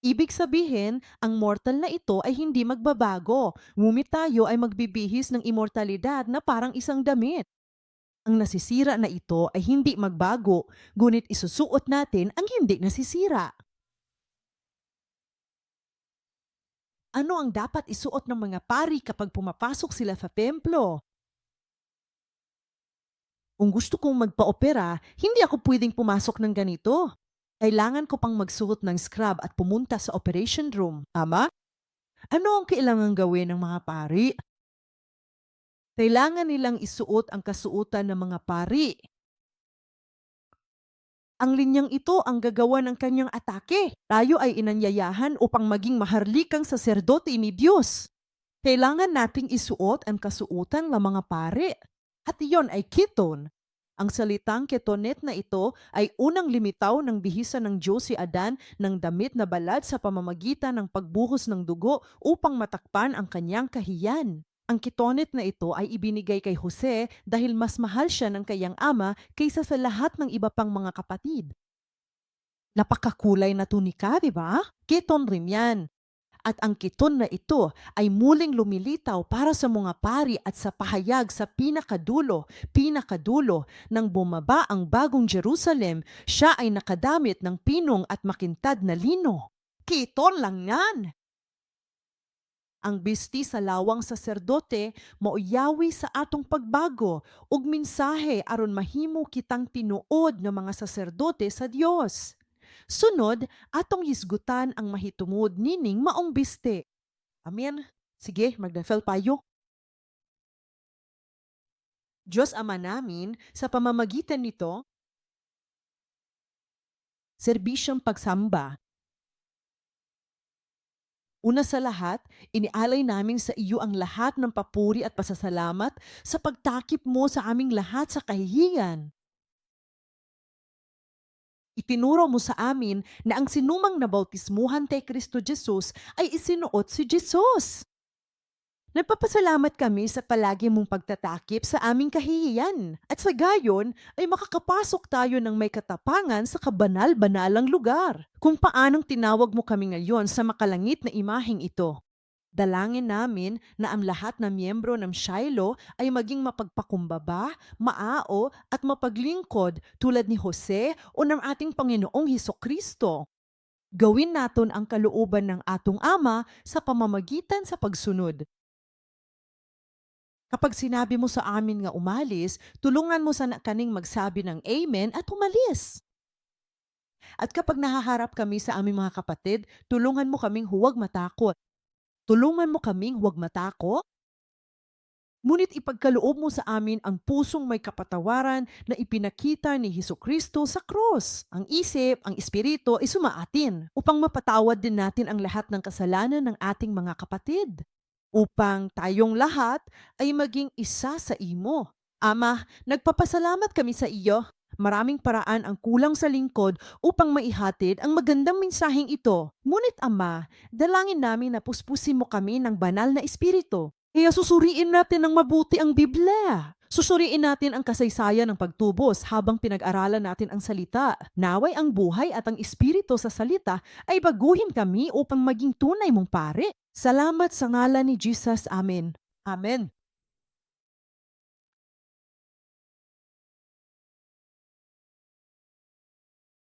Ibig sabihin, ang mortal na ito ay hindi magbabago. Ngunit tayo ay magbibihis ng immortalidad na parang isang damit. Ang nasisira na ito ay hindi magbago, ngunit isusuot natin ang hindi nasisira. Ano ang dapat isuot ng mga pari kapag pumapasok sila sa templo? Kung gusto kong magpa-opera, hindi ako pwedeng pumasok ng ganito. Kailangan ko pang magsuot ng scrub at pumunta sa operation room. Ama? Ano ang kailangan gawin ng mga pari? Kailangan nilang isuot ang kasuotan ng mga pari. Ang linyang ito ang gagawa ng kanyang atake. Tayo ay inanyayahan upang maging maharlikang saserdote ni Diyos. Kailangan nating isuot ang kasuotan ng mga pare. At iyon ay kiton. Ang salitang ketonet na ito ay unang limitaw ng bihisa ng Diyos si Adan ng damit na balad sa pamamagitan ng pagbuhos ng dugo upang matakpan ang kanyang kahiyan. Ang ketonet na ito ay ibinigay kay Jose dahil mas mahal siya ng kanyang ama kaysa sa lahat ng iba pang mga kapatid. Napakakulay na tunika, di ba? Keton rin yan. At ang kiton na ito ay muling lumilitaw para sa mga pari at sa pahayag sa pinakadulo, nang bumaba ang bagong Jerusalem, siya ay nakadamit ng pinong at makintad na lino. Kiton lang yan! Ang bisti sa lawang saserdote mauyawi sa atong pagbago ug mensahe aron mahimo kitang tinuod nga mga saserdote sa Dios. Sunod, atong hisgutan ang mahitumod nining maong bisti. Amen. Sige, magdafel payo. Diyos Ama namin, sa pamamagitan nito, serbisyong pagsamba. Una sa lahat, inialay namin sa iyo ang lahat ng papuri at pasasalamat sa pagtakip mo sa aming lahat sa kahihiyan. Itinuro mo sa amin na ang sinumang nabautismuhan kay Kristo Jesus ay isinuot si Jesus. Nagpapasalamat kami sa palagi mong pagtatakip sa aming kahihiyan at sa gayon ay makakapasok tayo ng may katapangan sa kabanal-banalang lugar. Kung paanong tinawag mo kami ngayon sa makalangit na imaheng ito. Dalangin namin na ang lahat ng miyembro ng Shiloh ay maging mapagpakumbaba, maao at mapaglingkod tulad ni Jose o ng ating Panginoong Hesukristo. Gawin naton ang kalooban ng atong Ama sa pamamagitan sa pagsunod. Kapag sinabi mo sa amin nga umalis, tulungan mo sa kaning magsabi ng Amen at umalis. At kapag nahaharap kami sa aming mga kapatid, tulungan mo kaming huwag matakot. Tulungan mo kaming huwag matakot. Ngunit ipagkaloob mo sa amin ang pusong may kapatawaran na ipinakita ni Hesukristo sa krus. Ang isip, ang espiritu ay sumaatin upang mapatawad din natin ang lahat ng kasalanan ng ating mga kapatid. Upang tayong lahat ay maging isa sa imo. Ama, nagpapasalamat kami sa iyo. Maraming paraan ang kulang sa lingkod upang maihatid ang magandang mensaheng ito. Ngunit Ama, dalangin namin na puspusin mo kami ng banal na espiritu. Kaya susuriin natin ng mabuti ang Biblia. Susuriin natin ang kasaysayan ng pagtubos habang pinag-aralan natin ang salita. Naway ang buhay at ang espiritu sa salita ay baguhin kami upang maging tunay mong pare. Salamat sa ngalan ni Jesus. Amen. Amen.